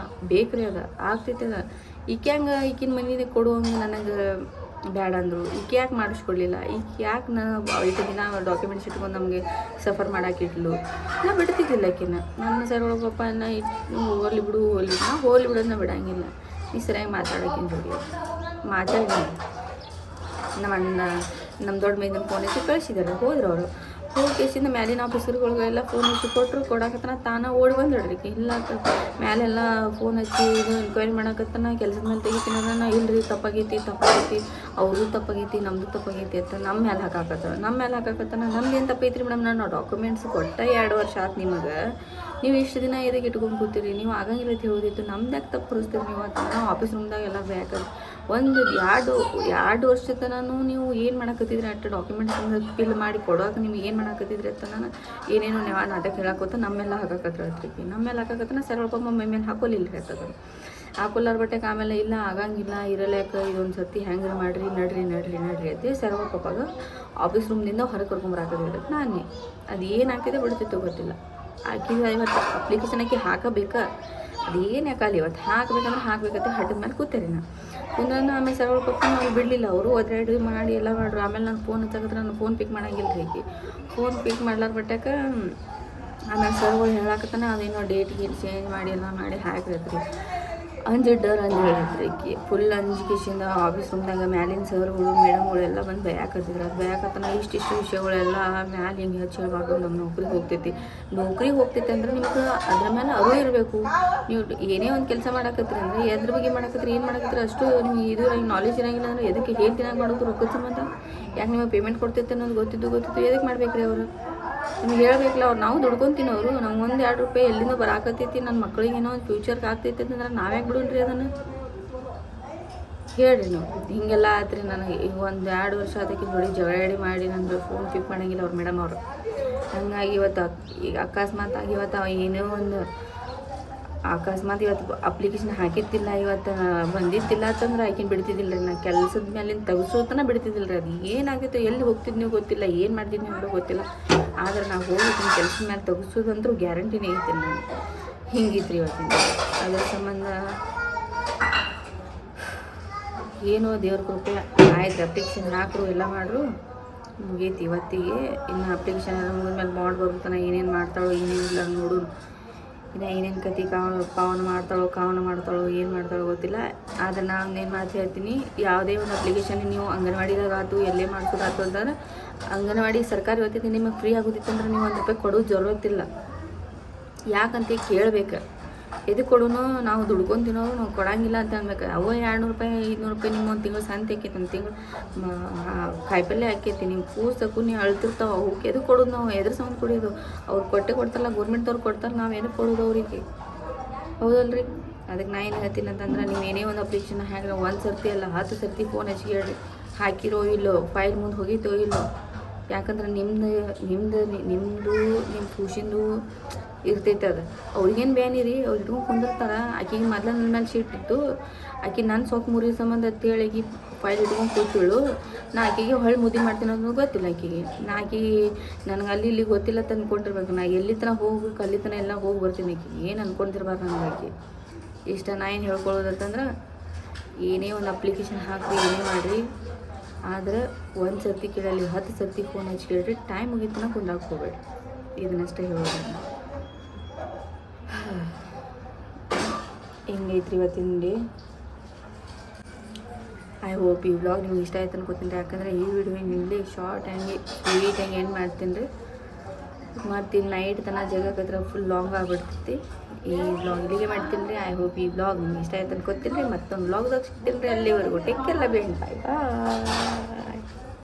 ಬೇಕ್ರಿ ಅದು ಆಗ್ತೈತೆ. ಈಕಿನ ಮನೇಲಿ ಕೊಡುವಂಗೆ ನನಗೆ ಬ್ಯಾಡ ಅಂದರು. ಈಕೆ ಯಾಕೆ ಮಾಡಿಸ್ಕೊಡ್ಲಿಲ್ಲ, ಯಾಕೆ ನಾನು 5 ದಿನ ಡಾಕ್ಯುಮೆಂಟ್ಸ್ ಇಟ್ಕೊಂಡು ನಮಗೆ ಸಫರ್ ಮಾಡಾಕಿಟ್ಲು. ನಾ ಬಿಡ್ತಿದ್ದಿಲ್ಲ ಆಕಿನ. ನನ್ನ ಸರ್ ಒಳಗಪ್ಪ ನಾ ಹೋಗ್ಲಿ ಬಿಡೋದನ್ನ ಬಿಡಂಗಿಲ್ಲ. ಈ ಸರಿಯಾಗಿ ಮಾತಾಡೋಕ್ಕಿಂತ ಜೋಡಿ ಮಾತಾಡಿ ನಮ್ಮ ದೊಡ್ಡ ಮೈದನ ಫೋನ್ ಹಚ್ಚಿ ಕಳಿಸಿದ್ದಾರೆ. ಹೋದ್ರು ಅವರು ಹೋಗಿ ಕೇಸಿಂದ ಮ್ಯಾಲಿನ ಆಫೀಸರ್ಗಳಿಗೆಲ್ಲ ಫೋನ್ ಹಚ್ಚಿ ಕೊಡಾಕತ್ತಾನ. ತಾನ ಓಡಿ ಬಂದಿಡ್ರಿ ಇಲ್ಲ ಮ್ಯಾಲೆಲ್ಲ ಫೋನ್ ಹಚ್ಚಿ ಇದು ಎನ್ಕ್ವೈರಿ ಮಾಡಾಕತ್ತಾನ. ಕೆಲಸದ ಮೇಲೆ ತೆಗಿತೀನಿ ನಾನು ಇಲ್ಲರಿ ತಪ್ಪಾಗೈತಿ ಅವ್ರದ್ದು ತಪ್ಪಾಗೈತಿ ನಮ್ಮದು ತಪ್ಪಾಗೈತಿ ಅಂತ ನಮ್ಮ ಮೇಲೆ ಹಾಕಾಕತ್ತಾನ. ನಮ್ದು ಏನು ತಪ್ಪೈತ್ರಿ ಮೇಡಮ್, ನಾನು ಡಾಕ್ಯುಮೆಂಟ್ಸ್ ಕೊಟ್ಟ 2 ವರ್ಷ ಆಯ್ತು ನಿಮಗೆ, ನೀವು ಇಷ್ಟು ದಿನ ಇದಕ್ಕೆ ಇಟ್ಕೊಂಡು ಕೂತೀರಿ, ನೀವು ಆಗಂಗಿಲ್ಲ ಅಂತ ಹೇಳೋದಿತ್ತು, ನಮ್ದು ಯಾಕೆ ತಪ್ಪು ಹೊರಿಸ್ತೀರಿ ನೀವು ಅಂತ. ನಾವು ಆಫೀಸ್ ರೂಮ್ದಾಗ ಎಲ್ಲ ಬೇಕಾದ್ರೆ 2 ವರ್ಷದ ನಾನು ನೀವು ಏನು ಮಾಡಕತ್ತಿದ್ರಿ ಅಷ್ಟು ಡಾಕ್ಯುಮೆಂಟ್ಸ್ ಫಿಲ್ ಮಾಡಿ ಕೊಡೋಕೆ ನೀವು ಏನು ಮಾಡಕತ್ತಿದ್ರಿ ಅಂತ ನಾನು ಏನೇನೋ ನಾಟಕ ಹೇಳಾಕೋತ ನಮ್ಮೆಲ್ಲ ಹಾಕಾಕತ್ತನ ಸರಳಪ್ಪ ಮೈ ಮೇಲೆ ಹಾಕೋಲಿಲ್ಲ ಹೇಳ್ತದ ಹಾಕೊಲ್ಲಾರ ಬಟ್ಟೆಗೆ. ಆಮೇಲೆ ಇಲ್ಲ ಆಗಂಗಿಲ್ಲ ಇರಲ್ಯಾಕ ಇದೊಂದು ಸರ್ತಿ ಹೆಂಗೆ ಮಾಡಿರಿ ನಡ್ರಿ ಅಂತ ಸರಳಪ್ಪಗ ಆಫೀಸ್ ರೂಮ್ದಿಂದ ಹೊರಗೆ ಕರ್ಕೊಂಬರಾಕದಿರುತ್ತೆ. ನಾನೇ ಅದು ಏನು ಹಾಕಿದೆ ಬಿಡ್ತಿತ್ತು ಗೊತ್ತಿಲ್ಲ. ಆಕಿಗೆ ಇವತ್ತು ಅಪ್ಲಿಕೇಶನ್ ಹಾಕಿ ಹಾಕಬೇಕಾ ಅದೇನು ಯಾಕಲ್ಲ ಇವತ್ತು ಹಾಕ್ಬೇಕಂದ್ರೆ ಹಾಕ್ಬೇಕಂತ ಹಟ್ಟದ ಮೇಲೆ ಕೂತೇರಿ ನಾನು ಕುಂದ್ರನ್ನ. ಆಮೇಲೆ ಸರಳ ಪಪ್ಪ ನಾವು ಬಿಡಲಿಲ್ಲ. ಅವರು ಒದ್ರಾಡಿ ಮಾಡಿ ಎಲ್ಲ ಮಾಡ್ರು. ಆಮೇಲೆ ನಾನು ಫೋನ್ ಹಚ್ಚಾಕತ್ರ ನಾನು ಫೋನ್ ಪಿಕ್ ಮಾಡಂಗಿಲ್ಲ ರೀ. ಫೋನ್ ಪಿಕ್ ಮಾಡ್ಲಾರ ಬಟ್ಟಕ್ಕೆ ಆಮೇಲೆ ಸರ್ಗಳು ಹೇಳಕತ್ತಾನ ಅದೇನೋ ಡೇಟ್ ಗೀಟ್ ಚೇಂಜ್ ಮಾಡಿ ಎಲ್ಲ ಮಾಡಿ ಹಾಕಿರತ್ರಿ ಅಂಜಿಡ್ಡರ್ ಅಂತ ಹೇಳಿದ್ರಿ ಈಕಿ ಫುಲ್ ಅಂಜಿಕೆಶಿಂದ ಆಫೀಸ್ ರೂಮ್ದಾಗ ಮ್ಯಾಲಿನ ಸರ್ಗಳು ಮೇಡಮ್ಗಳು ಎಲ್ಲ ಬಂದು ಬಯಾಕತ್ತಿದ್ರು ಅದು ಬಯಾಕತ್ತನ ಇಷ್ಟಿಷ್ಟು ವಿಷಯಗಳೆಲ್ಲ ಮ್ಯಾಲೆ ಹಿಂಗೆ ಹಚ್ಚಿ ಹೇಳ್ಬಾರ್ದು ನಮ್ಮ ನೌಕರಿಗೆ ಹೋಗ್ತೈತೆ ಅಂದ್ರೆ ನಿಮ್ಗೆ ಅದ್ರ ಮೇಲೆ ಅರಿವು ಇರಬೇಕು. ನೀವು ಏನೇ ಒಂದು ಕೆಲಸ ಮಾಡಕತ್ರಿ ಅಂದರೆ ಎದ್ರ ಬಗ್ಗೆ ಮಾಡಕತ್ರಿ ಏನು ಮಾಡಕತ್ರಿ ಅಷ್ಟು ನಿಮ್ಗೆ ಇದು ನಾಲೆಜ್ ಇರೋಂಗಿಲ್ಲ ಅಂದ್ರೆ ಎದಕ್ಕೆ ಏನು ತಿನ್ನಾಗ ಮಾಡೋದು ರೊಕ್ಕದ ಸಂಬಂಧ ಯಾಕೆ ನಿಮಗೆ ಪೇಮೆಂಟ್ ಕೊಡ್ತೈತೆ ಅನ್ನೋದು ಗೊತ್ತಿದ್ದು ಎದಕ್ಕೆ ಮಾಡ್ಬೇಕ್ರಿ ಅವರು ನಿಮ್ಗೆ ಹೇಳ್ಬೇಕಲ್ಲ ಅವ್ರು ನಾವು ದುಡ್ಕೊತೀನಿ ಅವರು ನಮ್ಗೆ ಒಂದು 2 ರೂಪಾಯಿ ಎಲ್ಲಿಂದ ಬರಾಕತ್ತೈತಿ ನನ್ನ ಮಕ್ಳಿಗೆ ಏನೋ ಒಂದು ಫ್ಯೂಚರ್ಗೆ ಆಗ್ತೈತಿ ಅಂದ್ರೆ ನಾವ್ಯಾಕೆ ಬಿಡೋಣ್ರಿ ಅದನ್ನು ಹೇಳ್ರಿ ನೀವು ಹೀಗೆಲ್ಲ ಆತ್ರಿ ನನಗೆ ಈಗ ಒಂದು 2 ವರ್ಷ ಅದಕ್ಕೆ ನೋಡಿ ಜಗಳ ಮಾಡಿ ನನ್ನ ಫೋನ್ ಪಿಕ್ ಮಾಡೋಂಗಿಲ್ಲ ಅವ್ರು ಮೇಡಮ್ ಅವರು ಹಂಗಾಗಿ ಇವತ್ತು ಈಗ ಅಕಸ್ಮಾತಾಗಿ ಇವತ್ತು ಏನೋ ಒಂದು ಅಕಸ್ಮಾತ್ ಇವತ್ತು ಅಪ್ಲಿಕೇಶನ್ ಹಾಕಿತ್ತಿಲ್ಲ ಇವತ್ತು ಬಂದಿತ್ತಿಲ್ಲ ಅಂತಂದ್ರೆ ಆಕಿನ ಬಿಡ್ತಿದ್ದಿಲ್ಲ ರೀ ನಾ ಕೆಲಸದ ಮೇಲಿನ ತೆಗೆಸೋತನ ಬಿಡ್ತಿದ್ದಿಲ್ಲ ರೀ ಅದು ಏನಾಗಿತ್ತು ಎಲ್ಲಿ ಹೋಗ್ತಿದ್ನೋ ಗೊತ್ತಿಲ್ಲ ಏನು ಮಾಡ್ತಿದ್ನಿ ಅನ್ನೋ ಗೊತ್ತಿಲ್ಲ ಆದ್ರೆ ನಾವು ಹೋಗ್ತೀನಿ ಕೆಲಸದ ಮೇಲೆ ತೆಗೆಸೋದಂದ್ರೂ ಗ್ಯಾರಂಟಿನೇ ಐತೆ ನಾನು ಹಿಂಗಿತ್ರಿ ಇವತ್ತಿನ ಅದ್ರ ಸಂಬಂಧ ಏನೋ ದೇವ್ರ ಕೃಪೆ ಆಯ್ತು ಅಪ್ಲಿಕೇಶನ್ ಹಾಕರು ಎಲ್ಲ ಮಾಡ್ರು ಮುಗೀತಿ ಇವತ್ತಿಗೆ ಇನ್ನು ಅಪ್ಲಿಕೇಶನ್ ಎಲ್ಲ ಮುಗಿದ್ಮೇಲೆ ಬಾಂಡ್ ಬರ್ತಾನೆ ಏನೇನು ಮಾಡ್ತಾಳೋ ಏನೇನಿಲ್ಲ ನೋಡು ಇನ್ನು ಏನೇನು ಕತೆ ಕಾವನ ಮಾಡ್ತಾಳೋ ಏನು ಮಾಡ್ತಾಳೋ ಗೊತ್ತಿಲ್ಲ ಆದರೆ ನಾನು ಏನು ಮಾತು ಹೇಳ್ತೀನಿ ಯಾವುದೇ ಒಂದು ಅಪ್ಲಿಕೇಶನ್ ನೀವು ಅಂಗನವಾಡಿದಾಗ ಆಯ್ತು ಎಲ್ಲೇ ಮಾಡ್ಸೋದಾಯ್ತು ಅಂತಂದ್ರೆ ಅಂಗನವಾಡಿ ಸರ್ಕಾರಿ ಹೊತ್ತಿದ್ದು ನಿಮಗೆ ಫ್ರೀ ಆಗೋದಿತ್ತಂದ್ರೆ ನೀವು 1 ರೂಪಾಯಿ ಕೊಡೋದು ಜರೂರತ್ತಿಲ್ಲ ಯಾಕಂತ ಕೇಳಬೇಕು ಎದಕ್ಕೆ ಕೊಡೋನು ನಾವು ದುಡ್ಕೊಂಡು ತಿನ್ನೋರು ನಾವು ಕೊಡೋಂಗಿಲ್ಲ ಅಂತ ಅನ್ಬೇಕು ಅವ 200 ರೂಪಾಯಿ 500 ರೂಪಾಯಿ ನಿಮ್ಮ ಒಂದು ತಿಂಗಳು ಸಂತೆ ಆಕೈತಿ ಒಂದು ತಿಂಗಳು ಕಾಯಿಪಲ್ಲೆ ಹಾಕೈತಿ ನೀವು ಕೂಸಕ್ಕೂ ನೀವು ಅಳ್ತಿರ್ತಾವೆ ಅವಕ್ಕೆ ಎದಕ್ಕೆ ಕೊಡೋದು ನಾವು ಎದ್ರ ಸಂಬಂಧ ಕೊಡೋದು ಅವ್ರು ಕೊಡ್ತಾರಲ್ಲ ಗೌರ್ಮೆಂಟ್ದವ್ರು ಕೊಡ್ತಾರೆ ನಾವು ಎದಕ್ಕೆ ಕೊಡೋದು ಅವ್ರಿಗೆ ಹೌದಲ್ರಿ ಅದಕ್ಕೆ ನಾ ಏನು ಹೇಳ್ತೀನಿ ಅಂತಂದ್ರೆ ನೀವು ಏನೇ ಒಂದು ಅಪ್ಲಿಕೇಶನ್ ಹಾಕಿದ್ರೆ 1 ಸರ್ತಿ ಅಲ್ಲ 10 ಸರ್ತಿ ಫೋನ್ ಹಚ್ಚಿ ಹೇಳ್ರಿ ಹಾಕಿರೋ ಇಲ್ಲೋ ಫೈಲ್ ಮುಂದೆ ಹೋಗಿತ್ತೋ ಇಲ್ಲೋ ಯಾಕಂದ್ರೆ ನಿಮ್ಮದು ನಿಮ್ಮ ಖುಷಿಂದು ಇರ್ತೈತೆ ಅದು ಅವ್ರಿಗೇನು ಬೇನಿ ರೀ ಅವ್ರು ಇಟ್ಕೊಂಡು ಕುಂದಿರ್ತಾರೆ ಆಕೆಗೆ ಮೊದಲು ನನ್ನ ಮೇಲೆ ಶೀಟ್ ಇತ್ತು ಆಕೆ ನನ್ನ ಸೊಕ್ಕ ಮುರಿ ಸಂಬಂಧ ಅಂತೇಳಿ ಆಕೆ ಫೈಲ್ ಇಟ್ಕೊಂಡು ಕೂತಿಳು ನಾ ಆಕೆಗೆ ಹೊಳ್ಳಿ ಮುದ್ದೆ ಮಾಡ್ತೀನಿ ಅನ್ನೋದು ಗೊತ್ತಿಲ್ಲ ಆಕೆಗೆ ನನಗೆ ಅಲ್ಲಿ ಇಲ್ಲಿ ಗೊತ್ತಿಲ್ಲ ಅಂತ ಅಂದ್ಕೊಂಡಿರ್ಬೇಕು ನಾ ಎಲ್ಲಿ ತನಕ ಹೋಗ್ಬೇಕು ಅಲ್ಲಿ ತನಕ ಎಲ್ಲ ಹೋಗಿ ಬರ್ತೀನಿ ಆಕೆಗೆ ಏನು ಅಂದ್ಕೊಂಡಿರ್ಬಾರ್ದು ನನಗೆ ಆಕೆ ಇಷ್ಟ ನಾ ಏನು ಹೇಳ್ಕೊಳ್ಳೋದಂತಂದ್ರೆ ಏನೇ ಒಂದು ಅಪ್ಲಿಕೇಶನ್ ಹಾಕಿ ಏನೇ ಮಾಡಿರಿ ಆದ್ರೆ 1 ಸರ್ತಿ ಕೇಳಲಿ 10 ಸರ್ತಿ ಫೋನ್ ಹಚ್ಚಿ ಕೇಳ್ರಿ ಟೈಮ್ ಮುಗಿತನ ಕುಂದಾಕ್ ಹೋಗ್ಬೇಡಿ ಇದನ್ನಷ್ಟೇ ಹೇಳೋದು ಹೆಂಗೈತ್ರಿ ಇವತ್ತಿನ ಡೇ ಐ ಹೋಪ್ ಈ ವ್ಲಾಗ್ ನಿಮ್ಗೆ ಇಷ್ಟ ಆಯ್ತು ಅನ್ಕೋತೀನಿ ಯಾಕಂದರೆ ಈ ವಿಡಿಯೋ ನಿಮ್ಮಲ್ಲಿ ಶಾರ್ಟ್ ಹಂಗೆ ಸ್ವೀಟ್ ಹಂಗೆ ಏನು ಮಾಡ್ತೀನಿ ರೀ ಮತ್ತು ನೈಟ್ ತನಕ ಜಗಕ್ಕತ್ರ ಫುಲ್ ಲಾಂಗ್ ಆಗಿಬಿಡ್ತೈತಿ ಈ ವ್ಲಾಗ್ ಇಲ್ಲಿಗೆ ಮಾಡ್ತೀನಿ ರೀ ಐ ಹೋಪ್ ಈ ವ್ಲಾಗ್ ನಿಮ್ಗೆ ಇಷ್ಟ ಆಯ್ತು ಅನ್ಕೋತೀನಿ ರೀ ಮತ್ತೊಂದು ವ್ಲಾಗ್ದಾಗ ಸಿಗ್ತೀನಿ ರೀ ಅಲ್ಲಿವರೆಗೂ take care love you bye bye